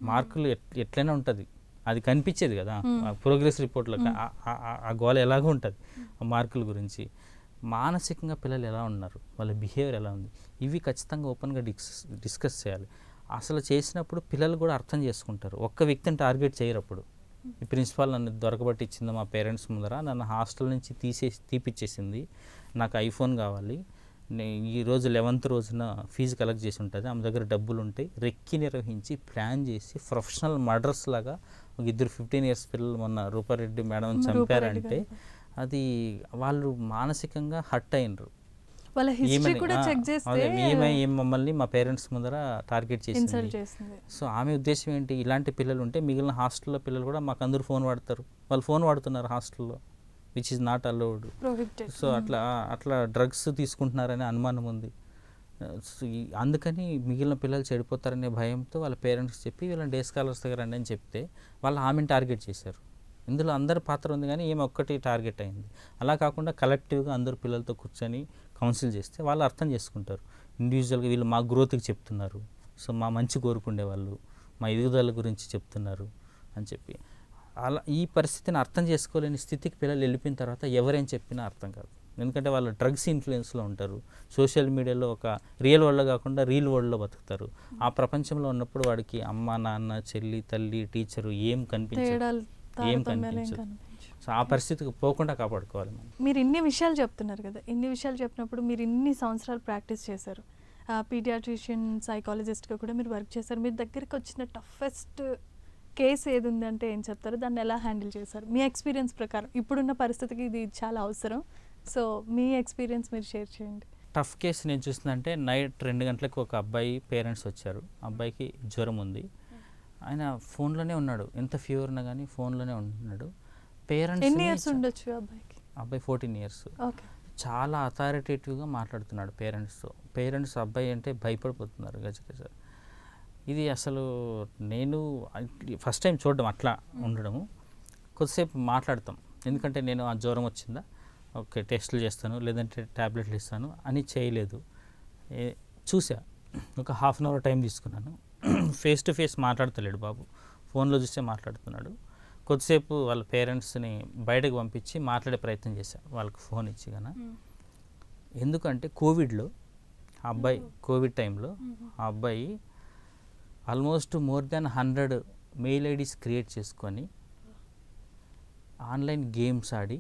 మార్కులు ఎట్లయినా ఉంటుంది, అది కనిపించేది కదా ప్రోగ్రెస్ రిపోర్ట్లో, ఆ గోల ఎలాగో ఉంటుంది. ఆ మార్కుల గురించి మానసికంగా పిల్లలు ఎలా ఉన్నారు, వాళ్ళ బిహేవియర్ ఎలా ఉంది, ఇవి ఖచ్చితంగా ఓపెన్గా డిస్కస్ చేయాలి. అసలు చేసినప్పుడు పిల్లలు కూడా అర్థం చేసుకుంటారు. ఒక్క వ్యక్తిని టార్గెట్ చేయరు. అప్పుడు ఈ ప్రిన్సిపాల్ నన్ను దొరకబట్టి ఇచ్చింది మా పేరెంట్స్ ముందర, నన్ను హాస్టల్ నుంచి తీపిచ్చేసింది, నాకు ఐఫోన్ కావాలి, ఈరోజు 11th రోజున ఫీజు కలెక్ట్ చేసి ఉంటుంది, ఆమె దగ్గర డబ్బులు ఉంటాయి, రెక్కి నిర్వహించి ప్లాన్ చేసి ప్రొఫెషనల్ మర్డర్స్ లాగా ఒక 15 years పిల్లలు మొన్న రూపారెడ్డి మేడం చంపారంటే అది వాళ్ళు మానసికంగా హర్ట్ అయినరు. మమ్మల్ని మా పేరెంట్స్ ముందర టార్గెట్ చేసింది. సో ఆమె ఉద్దేశం ఏంటి, ఇలాంటి పిల్లలు ఉంటే మిగిలిన హాస్టల్లో పిల్లలు కూడా మాకు అందరూ ఫోన్ వాడతారు, వాళ్ళు ఫోన్ వాడుతున్నారు హాస్టల్లో, which is not allowed. So అట్లా డ్రగ్స్ తీసుకుంటున్నారనే అనుమానం ఉంది. అందుకని మిగిలిన పిల్లలు చెడిపోతారనే భయంతో వాళ్ళ పేరెంట్స్ చెప్పి వీళ్ళని డే స్కాలర్స్ దగ్గర రండి అని చెప్తే వాళ్ళు ఆమెను టార్గెట్ చేశారు. ఇందులో అందరి పాత్ర ఉంది, కానీ ఏమి ఒక్కటి టార్గెట్ అయింది. అలా కాకుండా కలెక్టివ్గా అందరు పిల్లలతో కూర్చొని కౌన్సిల్ చేస్తే వాళ్ళు అర్థం చేసుకుంటారు. ఇండివిజువల్గా వీళ్ళు మా గ్రోత్కి చెప్తున్నారు, సో మా మంచి కోరుకుండే వాళ్ళు, మా ఎదుగుదల గురించి చెప్తున్నారు అని చెప్పి. అలా ఈ పరిస్థితిని అర్థం చేసుకోలేని స్థితికి పిల్లలు వెళ్ళిపోయిన తర్వాత ఎవరేం చెప్పినా అర్థం కాదు. ఎందుకంటే వాళ్ళు డ్రగ్స్ ఇన్ఫ్లుయెన్స్లో ఉంటారు, సోషల్ మీడియాలో ఒక రియల్ వరల్డ్లో కాకుండా రీల్ వరల్డ్లో బతుకుతారు. ఆ ప్రపంచంలో ఉన్నప్పుడు వాడికి అమ్మ, నాన్న, చెల్లి, తల్లి, టీచరు ఏం కనిపించదు. సో ఆ పరిస్థితికి పోకుండా కాపాడుకోవాలి మనం. మీరు ఇన్ని విషయాలు చెప్తున్నారు కదా, ఇన్ని విషయాలు చెప్పినప్పుడు మీరు ఇన్ని సంవత్సరాలు ప్రాక్టీస్ చేశారు, పీడియాట్రిషియన్ సైకాలజిస్ట్గా కూడా మీరు వర్క్ చేశారు. మీ దగ్గరికి వచ్చిన టఫెస్ట్ కేసు ఏది ఉంది అంటే ఏం చెప్తారు? దాన్ని ఎలా హ్యాండిల్ చేశారు మీ ఎక్స్పీరియన్స్ ప్రకారం? ఇప్పుడున్న పరిస్థితికి ఇది చాలా అవసరం. సో మీ ఎక్స్పీరియన్స్ మీరు షేర్ చేయండి. టఫ్ కేసు నేను చూస్తుందంటే నైట్ 2 గంటలకు ఒక అబ్బాయి పేరెంట్స్ వచ్చారు. అబ్బాయికి జ్వరం ఉంది, ఆయన ఫోన్లోనే ఉన్నాడు, ఎంత ఫీవర్ ఉన్నా కానీ ఫోన్లోనే ఉంటున్నాడు. ఎన్ని ఇయర్స్ పేరెంట్స్, ఉండొచ్చు అబ్బాయికి? అబ్బాయి 14 ఇయర్స్, ఓకే. చాలా అథారిటేటివ్గా మాట్లాడుతున్నాడు పేరెంట్స్తో. పేరెంట్స్ అబ్బాయి అంటే భయపడిపోతున్నారు గజగజ. ఇది అసలు నేను ఫస్ట్ టైం చూడడం అట్లా ఉండడము. కొద్దిసేపు మాట్లాడతాం, ఎందుకంటే నేను ఆ జ్వరం వచ్చిందా, ఓకే టెస్టులు చేస్తాను, లేదంటే ట్యాబ్లెట్లు ఇస్తాను అని చేయలేదు. చూసా, ఒక హాఫ్ అన్ అవర్ టైం తీసుకున్నాను. ఫేస్ టు ఫేస్ మాట్లాడతలేడు బాబు, ఫోన్లో చూస్తే మాట్లాడుతున్నాడు. కొద్దిసేపు వాళ్ళ పేరెంట్స్ని బయటకు పంపించి మాట్లాడే ప్రయత్నం చేశాను, వాళ్ళకి ఫోన్ ఇచ్చి కన్నా. ఎందుకంటే కోవిడ్లో ఆ అబ్బాయి, కోవిడ్ టైంలో ఆ అబ్బాయి almost more than 100 mail IDs create చేసుకొని ఆన్లైన్ గేమ్స్ ఆడి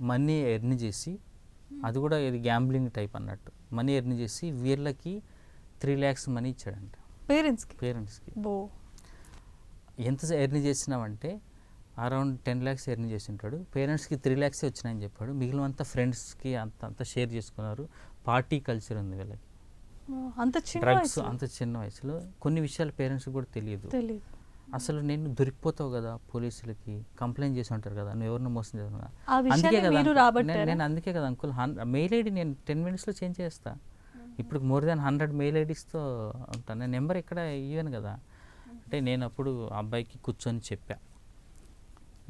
మనీ ఎర్న్ చేసి, అది కూడా ఇది గ్యాంబ్లింగ్ టైప్ అన్నట్టు, మనీ ఎర్న్ చేసి వీళ్ళకి 3 lakhs మనీ ఇచ్చాడంట పేరెంట్స్కి. ఎంత ఎర్న్ చేసినామంటే అరౌండ్ 10 lakhs ఎర్న్ చేసి ఉంటాడు. పేరెంట్స్కి 3 lakhs వచ్చినాయని చెప్పాడు. మిగిలినంతా ఫ్రెండ్స్కి అంతా షేర్ చేసుకున్నారు. పార్టీ కల్చర్ ఉంది వీళ్ళకి, అంత చిన్న డ్రగ్స్ వయసులో? అంత చిన్న వయసులో కొన్ని విషయాలు పేరెంట్స్కి కూడా తెలియదు. అసలు నేను దొరికిపోతావు కదా, పోలీసులకి కంప్లైంట్ చేసి ఉంటారు కదా, నువ్వు ఎవరిని మోసం చేస్తున్నా. ఆ విషయాన్ని మీరు రాబట్టారా? నేను అందుకే కదా అంకుల్ మెయిల్ ఐడి నేను 10 minutesలో చేంజ్ చేస్తా. ఇప్పుడు మోర్ దాన్ 100 మెయిల్ ఐడీస్తో ఉంటాను. నేను నెంబర్ ఎక్కడ ఇవ్వను కదా. అంటే నేను అప్పుడు ఆ అబ్బాయికి కూర్చొని చెప్పా,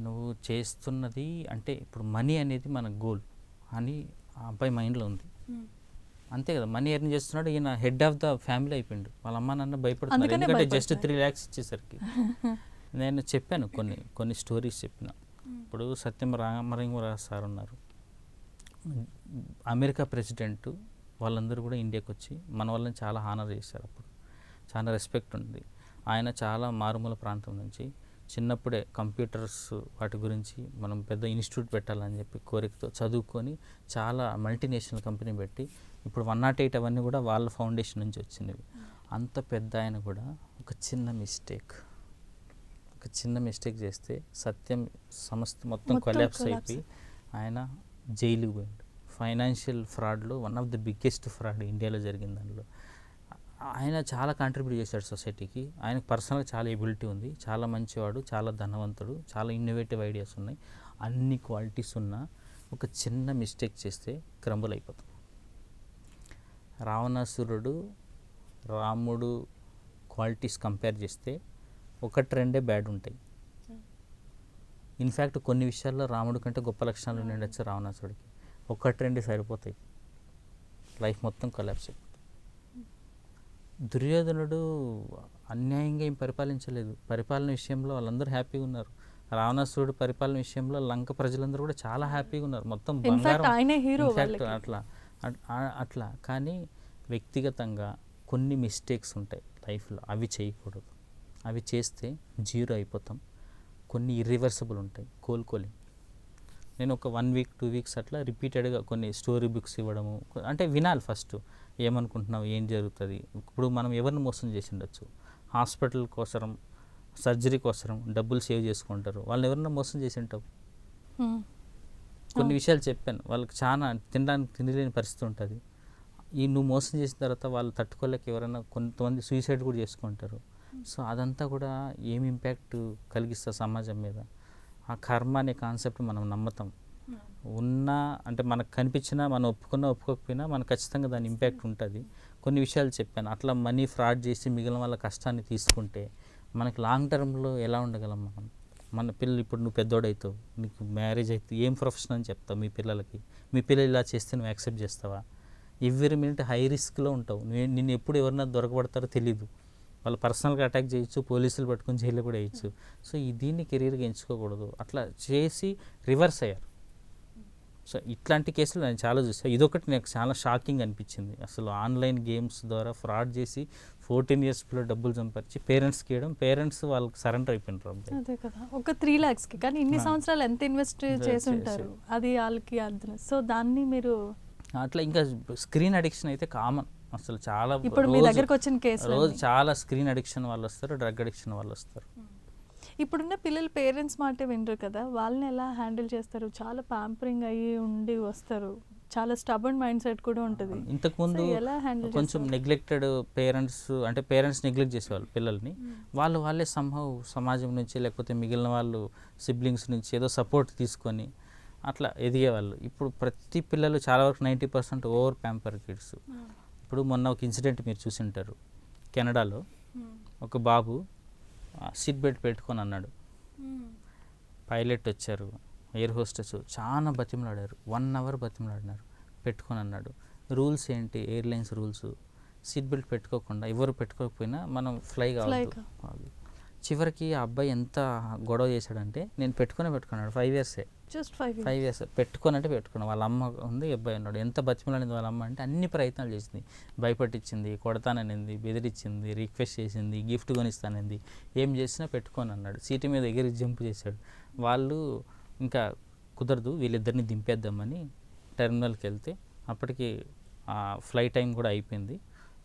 నువ్వు చేస్తున్నది అంటే ఇప్పుడు మనీ అనేది మన గోల్ అని ఆ అబ్బాయి మైండ్లో ఉంది. అంతే కదా, మనీ ఎర్న్ చేస్తున్నాడు, ఈయన హెడ్ ఆఫ్ ద ఫ్యామిలీ అయిపోయిండు. వాళ్ళ అమ్మ నాన్న భయపడుతున్నారు, అందుకనే ఎందుకంటే జస్ట్ భయపడుతున్నారు. 3 lakhs ఇచ్చేసరికి. నేను చెప్పాను, కొన్ని స్టోరీస్ చెప్పిన. ఇప్పుడు సత్యం రామలింగరావు సార్ ఉన్నారు, అమెరికా ప్రెసిడెంట్, వాళ్ళందరూ కూడా ఇండియాకి వచ్చి మన వాళ్ళని చాలా హానర్ చేశారు. అప్పుడు చాలా రెస్పెక్ట్ ఉంది. ఆయన చాలా మారుమూల ప్రాంతం నుంచి చిన్నప్పుడే కంప్యూటర్స్ వాటి గురించి మనం పెద్ద ఇన్స్టిట్యూట్ పెట్టాలని చెప్పి కోరికతో చదువుకొని చాలా మల్టీనేషనల్ కంపెనీ పెట్టి ఇప్పుడు 108 అవన్నీ కూడా వాళ్ళ ఫౌండేషన్ నుంచి వచ్చినవి. అంత పెద్ద ఆయన కూడా ఒక చిన్న మిస్టేక్ చేస్తే సత్యం సంస్థ మొత్తం కొలాప్స్ అయిపోయి ఆయన జైలుకి పోయాడు. ఫైనాన్షియల్ ఫ్రాడ్లో one of the biggest fraud ఇండియాలో జరిగింది. దానిలో ఆయన చాలా కాంట్రిబ్యూట్ చేశాడు సొసైటీకి. ఆయనకు పర్సనల్గా చాలా ఎబిలిటీ ఉంది, చాలా మంచివాడు, చాలా ధనవంతుడు, చాలా ఇన్నోవేటివ్ ఐడియాస్ ఉన్నాయి, అన్ని క్వాలిటీస్ ఉన్నా ఒక చిన్న మిస్టేక్ చేస్తే క్రంబుల్ అయిపోతాం. రావణాసురుడు రాముడు క్వాలిటీస్ కంపేర్ చేస్తే 1-2 బ్యాడ్ ఉంటాయి. ఇన్ఫ్యాక్ట్ కొన్ని విషయాల్లో రాముడి కంటే గొప్ప లక్షణాలు ఉండొచ్చు రావణాసుడికి. 1-2 సరిపోతాయి, లైఫ్ మొత్తం కొలాప్స్ అయిపోతుంది. దుర్యోధనుడు అన్యాయంగా ఏం పరిపాలించలేదు, పరిపాలన విషయంలో వాళ్ళందరూ హ్యాపీగా ఉన్నారు. రావణాసురుడు పరిపాలన విషయంలో లంక ప్రజలందరూ కూడా చాలా హ్యాపీగా ఉన్నారు, మొత్తం బంగారం. ఆయనే హీరో. అట్లా కానీ వ్యక్తిగతంగా కొన్ని మిస్టేక్స్ ఉంటాయి లైఫ్లో, అవి చేయకూడదు. అవి చేస్తే 0 అయిపోతాం. కొన్ని ఇర్రివర్సిబుల్ ఉంటాయి, కోలుకోలేం. నేను ఒక 1 week 2 weeks అట్లా రిపీటెడ్గా కొన్ని స్టోరీ బుక్స్ ఇవ్వడము, అంటే వినాలి ఫస్ట్, ఏమనుకుంటున్నావు, ఏం జరుగుతుంది. ఇప్పుడు మనం ఎవరిని మోసం చేసి ఉండొచ్చు, హాస్పిటల్ కోసం సర్జరీ కోసం డబ్బులు సేవ్ చేసుకుంటారు, వాళ్ళని ఎవరన్నా మోసం చేసి ఉంటావు. కొన్ని విషయాలు చెప్పాను, వాళ్ళకి చాలా తినడానికి తినలేని పరిస్థితి ఉంటుంది. నువ్వు మోసం చేసిన తర్వాత వాళ్ళు తట్టుకోలేక ఎవరైనా కొంతమంది సూసైడ్ కూడా చేసుకుంటారు. సో అదంతా కూడా ఏం ఇంపాక్ట్ కలిగిస్తుంది సమాజం మీద. ఆ కర్మ అనే కాన్సెప్ట్ మనం నమ్ముతాం. ఉన్నా అంటే మనకు కనిపించినా, మనం ఒప్పుకున్నా ఒప్పుకోకపోయినా మనకు ఖచ్చితంగా దాని ఇంపాక్ట్ ఉంటుంది. కొన్ని విషయాలు చెప్పాను, అట్లా మనీ ఫ్రాడ్ చేసి మిగిలిన వాళ్ళ కష్టాన్ని తీసుకుంటే మనకి లాంగ్ టర్మ్లో ఎలా ఉండగలం మనం. మన పిల్లలు, ఇప్పుడు నువ్వు పెద్దోడవుతావు, నీకు మ్యారేజ్ అయితే ఏం ప్రొఫెషన్ అని చెప్తావు మీ పిల్లలకి. మీ పిల్లలు ఇలా చేస్తే నువ్వు యాక్సెప్ట్ చేస్తావా? ఎవ్రీ మినిట్ హై రిస్క్లో ఉంటావు. నిన్ను ఎప్పుడు ఎవరైనా దొరకబడతారో తెలీదు. వాళ్ళు పర్సనల్గా అటాక్ చేయొచ్చు, పోలీసులు పట్టుకొని జైల్లో కూడా వేయచ్చు. సో దీన్ని కెరీర్గా ఎంచుకోకూడదు. అట్లా చేసి రివర్స్ అయ్యారు. సో ఇట్లాంటి కేసులు నేను చాలా చూసాను. ఇదొకటి నాకు చాలా షాకింగ్ అనిపించింది. అసలు ఆన్లైన్ గేమ్స్ ద్వారా ఫ్రాడ్ చేసి 14 years పిల్లలు డబ్బులు సంపాదించి పేరెంట్స్కి ఇవ్వడం, పేరెంట్స్ వాళ్ళకి సరెండర్ అయిపోయినారు అబ్బాయి. అదే కదా, ఒక 3 lakhsకి కానీ ఇన్ని ఆ. సంవత్సరాలు ఎంత ఇన్వెస్ట్ చేసి చేసి. ఉంటారు, అది వాళ్ళకి అర్థం. సో దాన్ని మీరు అట్లా ఇంకా స్క్రీన్ అడిక్షన్ అయితే కామన్. అసలు చాలా ఇప్పుడు మీ రోజు- దగ్గరకు వచ్చిన కేసు రోజు చాలా స్క్రీన్ అడిక్షన్ వాళ్ళు వస్తారు, డ్రగ్ అడిక్షన్ వాళ్ళు వస్తారు. ఇప్పుడున్న పిల్లలు పేరెంట్స్ మాట వినరు కదా, వాళ్ళని ఎలా హ్యాండిల్ చేస్తారు? చాలా ప్యాంపరింగ్ అయ్యి ఉండి వస్తారు, చాలా స్టబర్న్ మైండ్ సెట్ కూడా ఉంటుంది. ఇంతకుముందు So, ఎలా హ్యాండిల్ కొంచెం నెగ్లెక్టెడ్ పేరెంట్స్, అంటే పేరెంట్స్ నెగ్లెక్ట్ చేసేవాళ్ళు పిల్లల్ని. వాళ్ళే సంభవ్ సమాజం నుంచి లేకపోతే మిగిలిన వాళ్ళు సిబ్లింగ్స్ నుంచి ఏదో సపోర్ట్ తీసుకొని అట్లా ఎదిగేవాళ్ళు. ఇప్పుడు ప్రతి పిల్లలు చాలా వరకు 90% ఓవర్ ప్యాంపర్ కిడ్స్. ఇప్పుడు మొన్న ఒక ఇన్సిడెంట్ మీరు చూసి ఉంటారు. కెనడాలో ఒక బాబు సీట్ బెల్ట్ పెట్టుకొని అన్నాడు. పైలట్ వచ్చారు, ఎయిర్ హోస్టెస్ చాలా బతిమలాడారు, 1 hour బతిమలాడినారు, పెట్టుకొని అన్నాడు. రూల్స్ ఏంటి, ఎయిర్లైన్స్ రూల్స్, సీట్ బెల్ట్ పెట్టుకోకుండా ఎవరు పెట్టుకోకపోయినా మనం ఫ్లై కావాలి. చివరికి ఆ అబ్బాయి ఎంత గొడవ చేశాడంటే, నేను పెట్టుకున్నాడు 5 years, జస్ట్ 5 5 years పెట్టుకున్నట్టే పెట్టుకున్నాను. వాళ్ళ అమ్మ ఉంది, అబ్బాయి ఉన్నాడు. ఎంత బతిమలాడింది వాళ్ళ అమ్మ అంటే అన్ని ప్రయత్నాలు చేసింది. భయపట్టించింది, కొడతాననింది, బెదిరించింది, రిక్వెస్ట్ చేసింది, గిఫ్ట్ కొనిస్తానంది, ఏం చేసినా పెట్టుకొని అన్నాడు. సీటు మీద ఎగిరి జంప్ చేశాడు. వాళ్ళు ఇంకా కుదరదు, వీళ్ళిద్దరిని దింపేద్దామని టెర్మినల్కి వెళ్తే అప్పటికి ఫ్లైట్ టైం కూడా అయిపోయింది.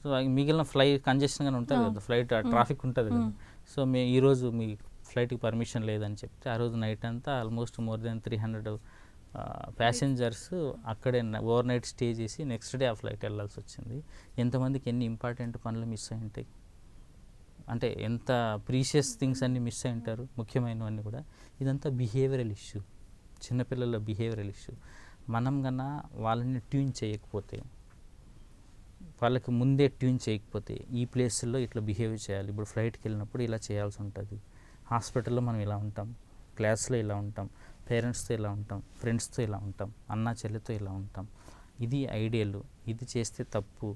సో మిగిలిన ఫ్లైట్ కంజెషన్గానే ఉంటుంది కదా, ఫ్లైట్ ట్రాఫిక్ ఉంటుంది కదా. సో ఈరోజు మీ ఫ్లైట్కి పర్మిషన్ లేదని చెప్తే ఆ రోజు నైట్ అంతా ఆల్మోస్ట్ మోర్ దెన్ 300 ప్యాసింజర్స్ అక్కడే ఓవర్ నైట్ స్టే చేసి నెక్స్ట్ డే ఆ ఫ్లైట్ వెళ్ళాల్సి వచ్చింది. ఎంతమందికి ఎన్ని ఇంపార్టెంట్ పనులు మిస్ అయి ఉంటాయి, అంటే ఎంత ప్రీషియస్ థింగ్స్ అన్నీ మిస్ అయి ఉంటారు, ముఖ్యమైనవన్నీ కూడా. ఇదంతా బిహేవియరల్ ఇష్యూ, చిన్నపిల్లల బిహేవియరల్ ఇష్యూ. మనం కన్నా వాళ్ళని ట్యూన్ చేయకపోతే, వాళ్ళకి ముందే ట్యూన్ చేయకపోతే, ఈ ప్లేసుల్లో ఇట్లా బిహేవ్ చేయాలి, ఇప్పుడు ఫ్లైట్కి వెళ్ళినప్పుడు ఇలా చేయాల్సి ఉంటుంది, హాస్పిటల్లో మనం ఇలా ఉంటాం, క్లాస్లో ఇలా ఉంటాం, పేరెంట్స్తో ఇలా ఉంటాం, ఫ్రెండ్స్తో ఇలా ఉంటాం, అన్న చెల్లితో ఇలా ఉంటాం, ఇది ఐడియల్, ఇది చేస్తే తప్పు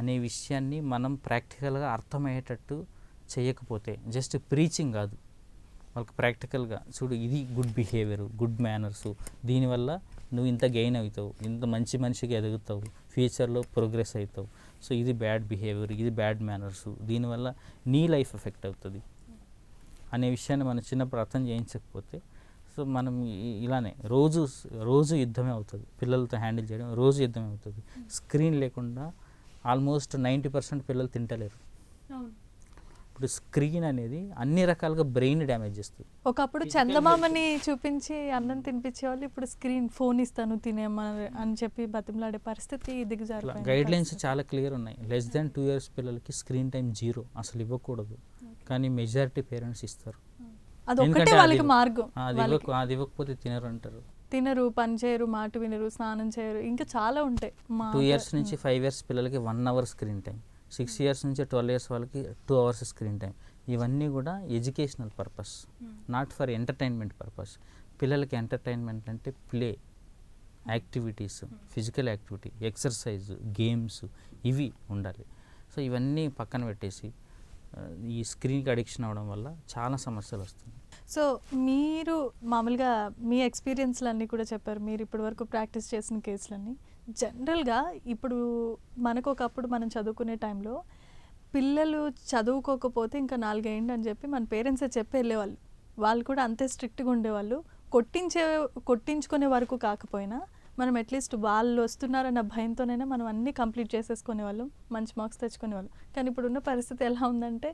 అనే విషయాన్ని మనం ప్రాక్టికల్గా అర్థమయ్యేటట్టు చేయకపోతే, జస్ట్ ప్రీచింగ్ కాదు, వాళ్ళకి ప్రాక్టికల్గా చూడు ఇది గుడ్ బిహేవియర్, గుడ్ మేనర్సు, దీనివల్ల నువ్వు ఇంత గెయిన్ అవుతావు, ఇంత మంచి మనిషిగా ఎదుగుతావు, ఫ్యూచర్లో ప్రోగ్రెస్ అవుతావు. సో ఇది బ్యాడ్ బిహేవియర్, ఇది బ్యాడ్ మేనర్సు, దీనివల్ల నీ లైఫ్ ఎఫెక్ట్ అవుతుంది అనే విషయాన్ని మనం చిన్నప్పుడు అర్థం చేయించకపోతే, సో మనం ఇలానే రోజు యుద్ధమే అవుతుంది. పిల్లలతో హ్యాండిల్ చేయడం రోజు యుద్ధమే అవుతుంది. స్క్రీన్ లేకుండా ఆల్మోస్ట్ 90% పిల్లలు తింటలేరు. ఇప్పుడు స్క్రీన్ అనేది అన్ని రకాలుగా బ్రెయిన్ డ్యామేజ్ చేస్తుంది. ఒకప్పుడు చందమామని చూపించి అన్నం తినిపించేవాళ్ళు, ఇప్పుడు స్క్రీన్, ఫోన్ ఇస్తాను తినేమని అని చెప్పి బతిమలాడే పరిస్థితి దిగజారిపోయింది. గైడ్ లైన్స్ చాలా క్లియర్ ఉన్నాయి. లెస్ దెన్ 2 years పిల్లలకి స్క్రీన్ టైం 0, అసలు ఇవ్వకూడదు. కానీ మెజారిటీ పేరెంట్స్ ఇస్తారు. అది ఒక్కటే ఎందుకంటే వాళ్ళకి మార్గం. అది ఇవ్వకపోతే తినరు అంటారు. తినరు, పని చేయరు, మాట వినరు, స్నానం చేయరు, ఇంకా చాలా ఉంటాయి. 2 years నుంచి 5 years పిల్లలకి 1 hour స్క్రీన్ టైం, 6 years నుంచి 12 years వాళ్ళకి 2 hours స్క్రీన్ టైం. ఇవన్నీ కూడా educational purpose, not for entertainment purpose. పిల్లలకి ఎంటర్టైన్మెంట్ అంటే play, activities, physical activity, exercise, games, ఇవి ఉండాలి. సో ఇవన్నీ పక్కన పెట్టేసి ఈ స్క్రీన్కి అడిక్షన్ అవ్వడం వల్ల చాలా సమస్యలు వస్తున్నాయి. సో మీరు మామూలుగా మీ ఎక్స్పీరియన్స్లన్నీ కూడా చెప్పారు, మీరు ఇప్పటి వరకు ప్రాక్టీస్ చేసిన కేసులన్నీ. జనరల్గా ఇప్పుడు మనకు ఒకప్పుడు మనం చదువుకునే టైంలో పిల్లలు చదువుకోకపోతే ఇంకా 4 ఏంటి అని చెప్పి మన పేరెంట్సే చెప్పి వెళ్ళేవాళ్ళు. వాళ్ళు కూడా అంతే స్ట్రిక్ట్గా ఉండేవాళ్ళు. కొట్టించుకునే వరకు కాకపోయినా మనం అట్లీస్ట్ వాళ్ళు వస్తున్నారన్న భయంతోనైనా మనం అన్నీ కంప్లీట్ చేసేసుకునేవాళ్ళం, మంచి మార్క్స్ తెచ్చుకునేవాళ్ళం. కానీ ఇప్పుడున్న పరిస్థితి ఎలా ఉందంటే,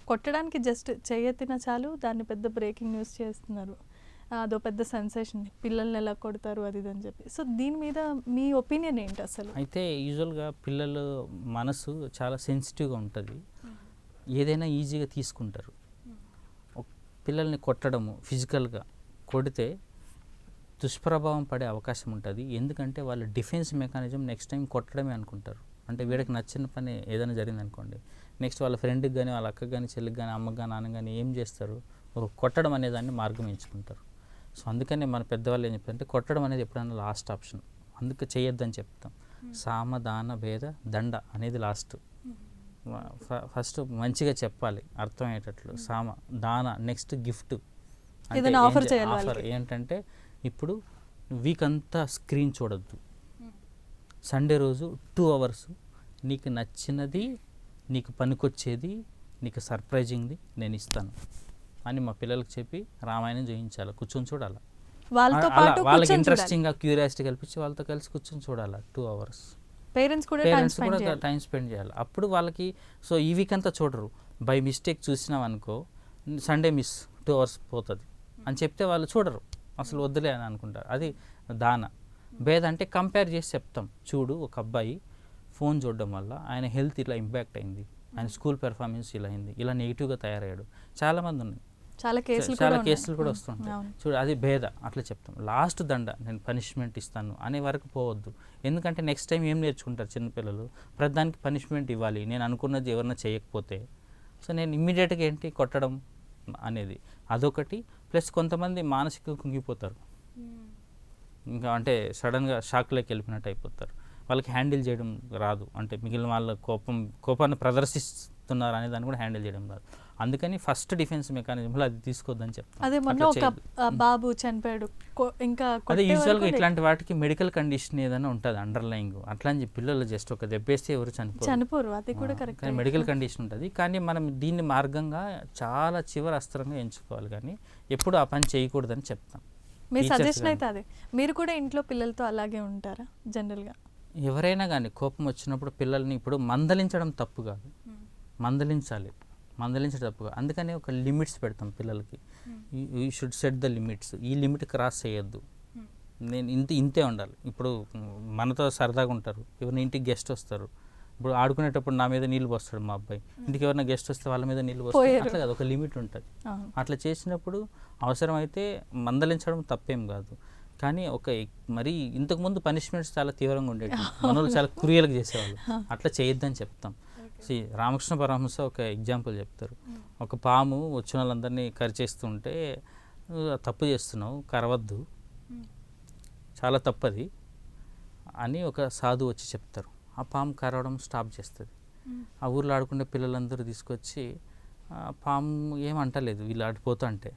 కొట్టడానికి జస్ట్ చేయెత్తినా చాలు దాన్ని పెద్ద బ్రేకింగ్ న్యూస్ చేస్తున్నారు, అదో పెద్ద సెన్సేషన్, పిల్లల్ని ఎలా కొడతారు అది ఇది అని చెప్పి. సో దీని మీద మీ ఒపీనియన్ ఏంటి అసలు? అయితే యూజువల్గా పిల్లలు మనసు చాలా సెన్సిటివ్గా ఉంటుంది, ఏదైనా ఈజీగా తీసుకుంటారు. పిల్లల్ని కొట్టడము, ఫిజికల్గా కొడితే దుష్ప్రభావం పడే అవకాశం ఉంటుంది. ఎందుకంటే వాళ్ళ డిఫెన్స్ మెకానిజం నెక్స్ట్ టైం కొట్టడమే అనుకుంటారు. అంటే వీడికి నచ్చిన పని ఏదైనా జరిగింది అనుకోండి, నెక్స్ట్ వాళ్ళ ఫ్రెండ్కి కానీ, వాళ్ళ అక్కకి కానీ, చెల్లికి కానీ, అమ్మకి కానీ, నాన్న కానీ ఏం చేస్తారు, ఒక కొట్టడం అనే దాన్ని మార్గం ఎంచుకుంటారు. సో అందుకని మన పెద్దవాళ్ళు ఏం చెప్తారంటే, కొట్టడం అనేది ఎప్పుడైనా లాస్ట్ ఆప్షన్, అందుకే చేయొద్దని చెప్తాం. సామ, దాన, భేద, దండ అనేది లాస్ట్. ఫస్ట్ మంచిగా చెప్పాలి అర్థమయ్యేటట్లు, సామ, దాన, నెక్స్ట్ గిఫ్ట్. ఏదైనా ఆఫర్ చేయాలి. ఆఫర్ ఏంటంటే, ఇప్పుడు వీక్ అంతా స్క్రీన్ చూడొద్దు, సండే రోజు 2 hours నీకు నచ్చినది, నీకు పనికొచ్చేది, నీకు సర్ప్రైజింగ్ది నేను ఇస్తాను అని మా పిల్లలకి చెప్పి రామాయణం చూపించాలి, కూర్చొని చూడాలి. వాళ్ళతో అలా పాటు వాళ్ళకి ఇంట్రెస్టింగ్గా క్యూరియాసిటీ కల్పించి వాళ్ళతో కలిసి కూర్చొని చూడాలి 2 hours. పేరెంట్స్ కూడా పేరెంట్స్ కూడా టైం స్పెండ్ చేయాలి. అప్పుడు వాళ్ళకి సో ఈ వీక్ అంతా చూడరు. బై మిస్టేక్ చూసినాం అనుకో సండే మిస్ 2 hours పోతుంది అని చెప్తే వాళ్ళు చూడరు, అసలు వద్దులే అని అనుకుంటారు. అది దాన భేద అంటే కంపేర్ చేసి చెప్తాం. చూడు ఒక అబ్బాయి ఫోన్ చూడడం వల్ల ఆయన హెల్త్ ఇలా ఇంపాక్ట్ అయింది, ఆయన స్కూల్ పెర్ఫార్మెన్స్ ఇలా అయింది, ఇలా నెగిటివ్గా తయారయ్యాడు. చాలామంది ఉన్నాయి, చాలా కేసులు కూడా వస్తుంటాయి. చూడు అది భేద అట్లా చెప్తాం. లాస్ట్ దండ నేను పనిష్మెంట్ ఇస్తాను అనే వరకు పోవద్దు. ఎందుకంటే నెక్స్ట్ టైం ఏం నేర్చుకుంటారు చిన్నపిల్లలు, ప్రతిదానికి పనిష్మెంట్ ఇవ్వాలి, నేను అనుకున్నది ఎవరన్నా చేయకపోతే. సో నేను ఇమ్మీడియట్గా ఏంటి కొట్టడం అనేది అదొకటి. ప్లస్ కొంతమంది మానసికంగా కుంగిపోతారు, ఇంకా అంటే సడన్గా షాక్లోకి వెళ్ళిపోయినట్టు అయిపోతారు. వాళ్ళకి హ్యాండిల్ చేయడం రాదు, అంటే మిగిలిన వాళ్ళ కోపాన్ని ప్రదర్శిస్తున్నారు అనే దాన్ని కూడా హ్యాండిల్ చేయడం రాదు. అందుకని ఫస్ట్ డిఫెన్స్ మెకానిజంలో అది తీసుకోవద్దని చెప్తాను. అదే మొన్న ఒక బాబు చనిపోయాడు, ఇంకా అదే యూజువల్గా ఇట్లాంటి వాటికి మెడికల్ కండిషన్ ఏదైనా ఉంటుంది అండర్లైంగ్. అట్లా అని చెప్పి పిల్లలు జస్ట్ ఒక దెబ్బేస్తే ఎవరు చనిపోరు, అది కూడా కరెక్ట్. మెడికల్ కండిషన్ ఉంటుంది. కానీ మనం దీన్ని మార్గంగా చాలా చివరి అస్త్రంగా ఎంచుకోవాలి, కానీ ఎప్పుడు ఆ పని చేయకూడదని చెప్తాం. మీ సజెషన్ అయితే అదే. మీరు కూడా ఇంట్లో పిల్లలతో అలాగే ఉంటారా జనరల్గా? ఎవరైనా కానీ కోపం వచ్చినప్పుడు పిల్లల్ని ఇప్పుడు మందలించడం తప్పు కాదు, మందలించడం తప్పు కాదు. అందుకని ఒక లిమిట్స్ పెడతాం పిల్లలకి. You should set the limits. ఈ లిమిట్ క్రాస్ చేయొద్దు, నేను ఇంతే ఉండాలి. ఇప్పుడు మనతో సరదాగా ఉంటారు, ఎవరిని ఇంటికి గెస్ట్ వస్తారు, ఇప్పుడు ఆడుకునేటప్పుడు నా మీద నీళ్ళు పోస్తాడు మా అబ్బాయి, ఇంటికి ఎవరైనా గెస్ట్ వస్తే వాళ్ళ మీద నీళ్ళు పోస్తాడు. అట్లా కాదు, ఒక లిమిట్ ఉంటుంది. అట్లా చేసినప్పుడు అవసరమైతే మందలించడం తప్పేం కాదు. కానీ మరి ఇంతకుముందు పనిష్మెంట్స్ చాలా తీవ్రంగా ఉండేవి, మనోళ్ళు చాలా క్రూయల్గా చేసేవాళ్ళు. అట్లా చేయొద్దని చెప్తాం. రామకృష్ణ పరమహంస ఒక ఎగ్జాంపుల్ చెప్తారు. ఒక పాము వచ్చిన వాళ్ళందరినీ కరిచేస్తుంటే తప్పు చేస్తున్నావు, కరవద్దు, చాలా తప్పది అని ఒక సాధువు వచ్చి చెప్తారు. ఆ పాము కరవడం స్టాప్ చేస్తుంది. ఆ ఊర్లో ఆడుకునే పిల్లలందరూ తీసుకొచ్చి పాము ఏమంటలేదు, వీళ్ళు ఆడిపోతా అంటే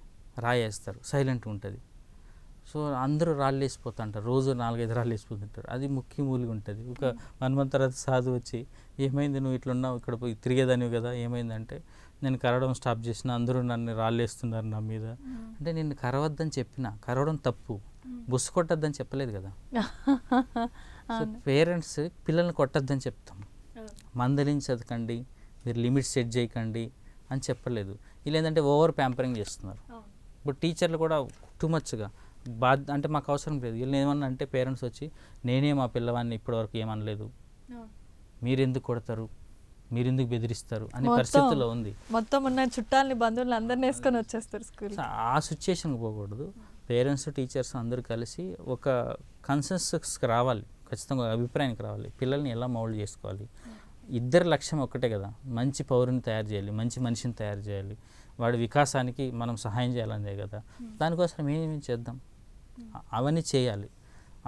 రాయేస్తారు, సైలెంట్గా ఉంటుంది. సో అందరూ రాళ్ళు వేసిపోతుంటారు, రోజు 4-5 రాళ్ళు వేసిపోతుంటారు. అది మూలిగా ఉంటుంది. ఒక 1 month తర్వాత సాధువు వచ్చి, ఏమైంది నువ్వు ఇట్లున్నావు, ఇక్కడ పోయి తిరిగేదానివి కదా, ఏమైందంటే నేను కరవడం స్టాప్ చేసిన, అందరూ నన్ను రాళ్ళు వేస్తున్నారు నా మీద. అంటే నేను కరవద్దని చెప్పిన, కరవడం తప్పు, బుస్సు కొట్టద్దని చెప్పలేదు కదా. సో పేరెంట్స్ పిల్లల్ని కొట్టద్దని చెప్తాం, మందలించకండి, మీరు లిమిట్స్ సెట్ చేయకండి అని చెప్పలేదు. ఇలా ఏంటంటే ఓవర్ ప్యాంపరింగ్ చేస్తున్నారు. ఇప్పుడు టీచర్లు కూడా టూ మచ్గా అంటే మాకు అవసరం లేదు, వీళ్ళు ఏమన్నా అంటే పేరెంట్స్ వచ్చి, నేనే మా పిల్లవాడిని ఇప్పటివరకు ఏమనలేదు, మీరెందుకు కొడతారు, మీరెందుకు బెదిరిస్తారు అనే పరిస్థితిలో ఉంది. మొత్తం ఉన్న చుట్టాలని బంధువులు అందరినీ వేసుకొని వచ్చేస్తారు స్కూల్. ఆ సిచ్యుయేషన్కి పోకూడదు. పేరెంట్స్ టీచర్స్ అందరూ కలిసి ఒక కన్సెన్సస్కి రావాలి, ఖచ్చితంగా అభిప్రాయానికి రావాలి. పిల్లల్ని ఎలా మౌల్డ్ చేసుకోవాలి, ఇద్దరి లక్ష్యం ఒక్కటే కదా, మంచి పౌరుని తయారు చేయాలి, మంచి మనిషిని తయారు చేయాలి, వాడి వికాసానికి మనం సహాయం చేయాలనే కదా. దానికోసం ఏమేమి చేద్దాం, అవన్నీ చేయాలి.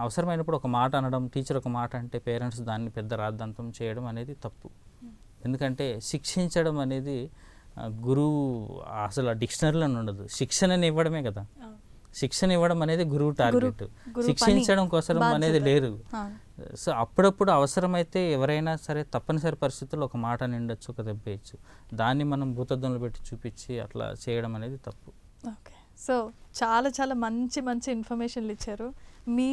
అవసరమైనప్పుడు ఒక మాట అనడం, టీచర్ ఒక మాట అంటే పేరెంట్స్ దాన్ని పెద్ద రాద్ధాంతం చేయడం అనేది తప్పు. ఎందుకంటే శిక్షించడం అనేది గురువు అసలు ఆ డిక్షనరీలో ఉండదు. శిక్షణని ఇవ్వడమే కదా, శిక్షణ ఇవ్వడం అనేది గురువు టార్గెట్, శిక్షించడం కోసం అనేది లేరు. సో అప్పుడప్పుడు అవసరమైతే ఎవరైనా సరే తప్పనిసరి పరిస్థితుల్లో ఒక మాట నిండొచ్చు, ఒక దెబ్బేయచ్చు. దాన్ని మనం భూతద్దంలో పెట్టి చూపించి అట్లా చేయడం అనేది తప్పు. ఓకే, సో చాలా చాలా మంచి మంచి ఇన్ఫర్మేషన్లు ఇచ్చారు. మీ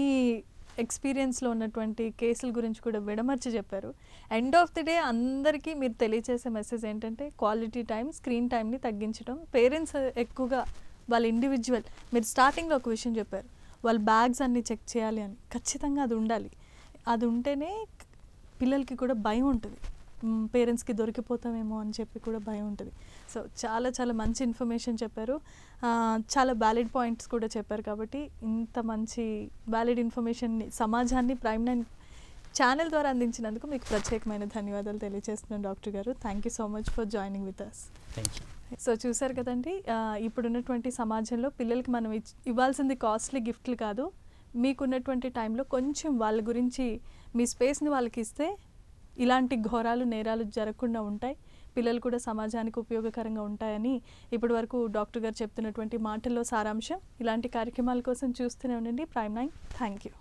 ఎక్స్పీరియన్స్లో ఉన్నటువంటి కేసుల గురించి కూడా విడమర్చి చెప్పారు. ఎండ్ ఆఫ్ ది డే అందరికీ మీరు తెలియజేసే మెసేజ్ ఏంటంటే క్వాలిటీ టైం, స్క్రీన్ టైంని తగ్గించడం. పేరెంట్స్ ఎక్కువగా వాళ్ళ ఇండివిజువల్, మీరు స్టార్టింగ్లో ఒక విషయం చెప్పారు, వాళ్ళ బ్యాగ్స్ అన్నీ చెక్ చేయాలి అని. ఖచ్చితంగా అది ఉండాలి. అది ఉంటేనే పిల్లలకి కూడా భయం ఉంటుంది, పేరెంట్స్కి దొరికిపోతామేమో అని చెప్పి కూడా భయం ఉంటుంది. సో చాలా చాలా మంచి ఇన్ఫర్మేషన్ చెప్పారు, చాలా వ్యాలిడ్ పాయింట్స్ కూడా చెప్పారు. కాబట్టి ఇంత మంచి వ్యాలిడ్ ఇన్ఫర్మేషన్ని సమాజాన్ని ప్రైమ్9 ఛానల్ ద్వారా అందించినందుకు మీకు ప్రత్యేకమైన ధన్యవాదాలు తెలియజేస్తున్నాను డాక్టర్ గారు. Thank you so much for joining with us. Thank you. So చూసారు కదండి, ఇప్పుడున్నటువంటి సమాజంలో పిల్లలకి మనం ఇవ్వాల్సింది కాస్ట్లీ గిఫ్ట్లు కాదు, మీకున్నటువంటి టైంలో కొంచెం వాళ్ళ గురించి మీ స్పేస్ని వాళ్ళకి ఇస్తే ఇలాంటి ఘోరాలు నేరాలు జరగకుండా ఉంటాయి. పిల్లలు కూడా సమాజానికి ఉపయోగకరంగా ఉంటాయని ఇప్పటి వరకు డాక్టర్ గారు చెప్తున్నటువంటి మాటల్లో సారాంశం. ఇలాంటి కార్యక్రమాల కోసం చూస్తూనే ఉండండి ప్రైమ్ 9. Thank you.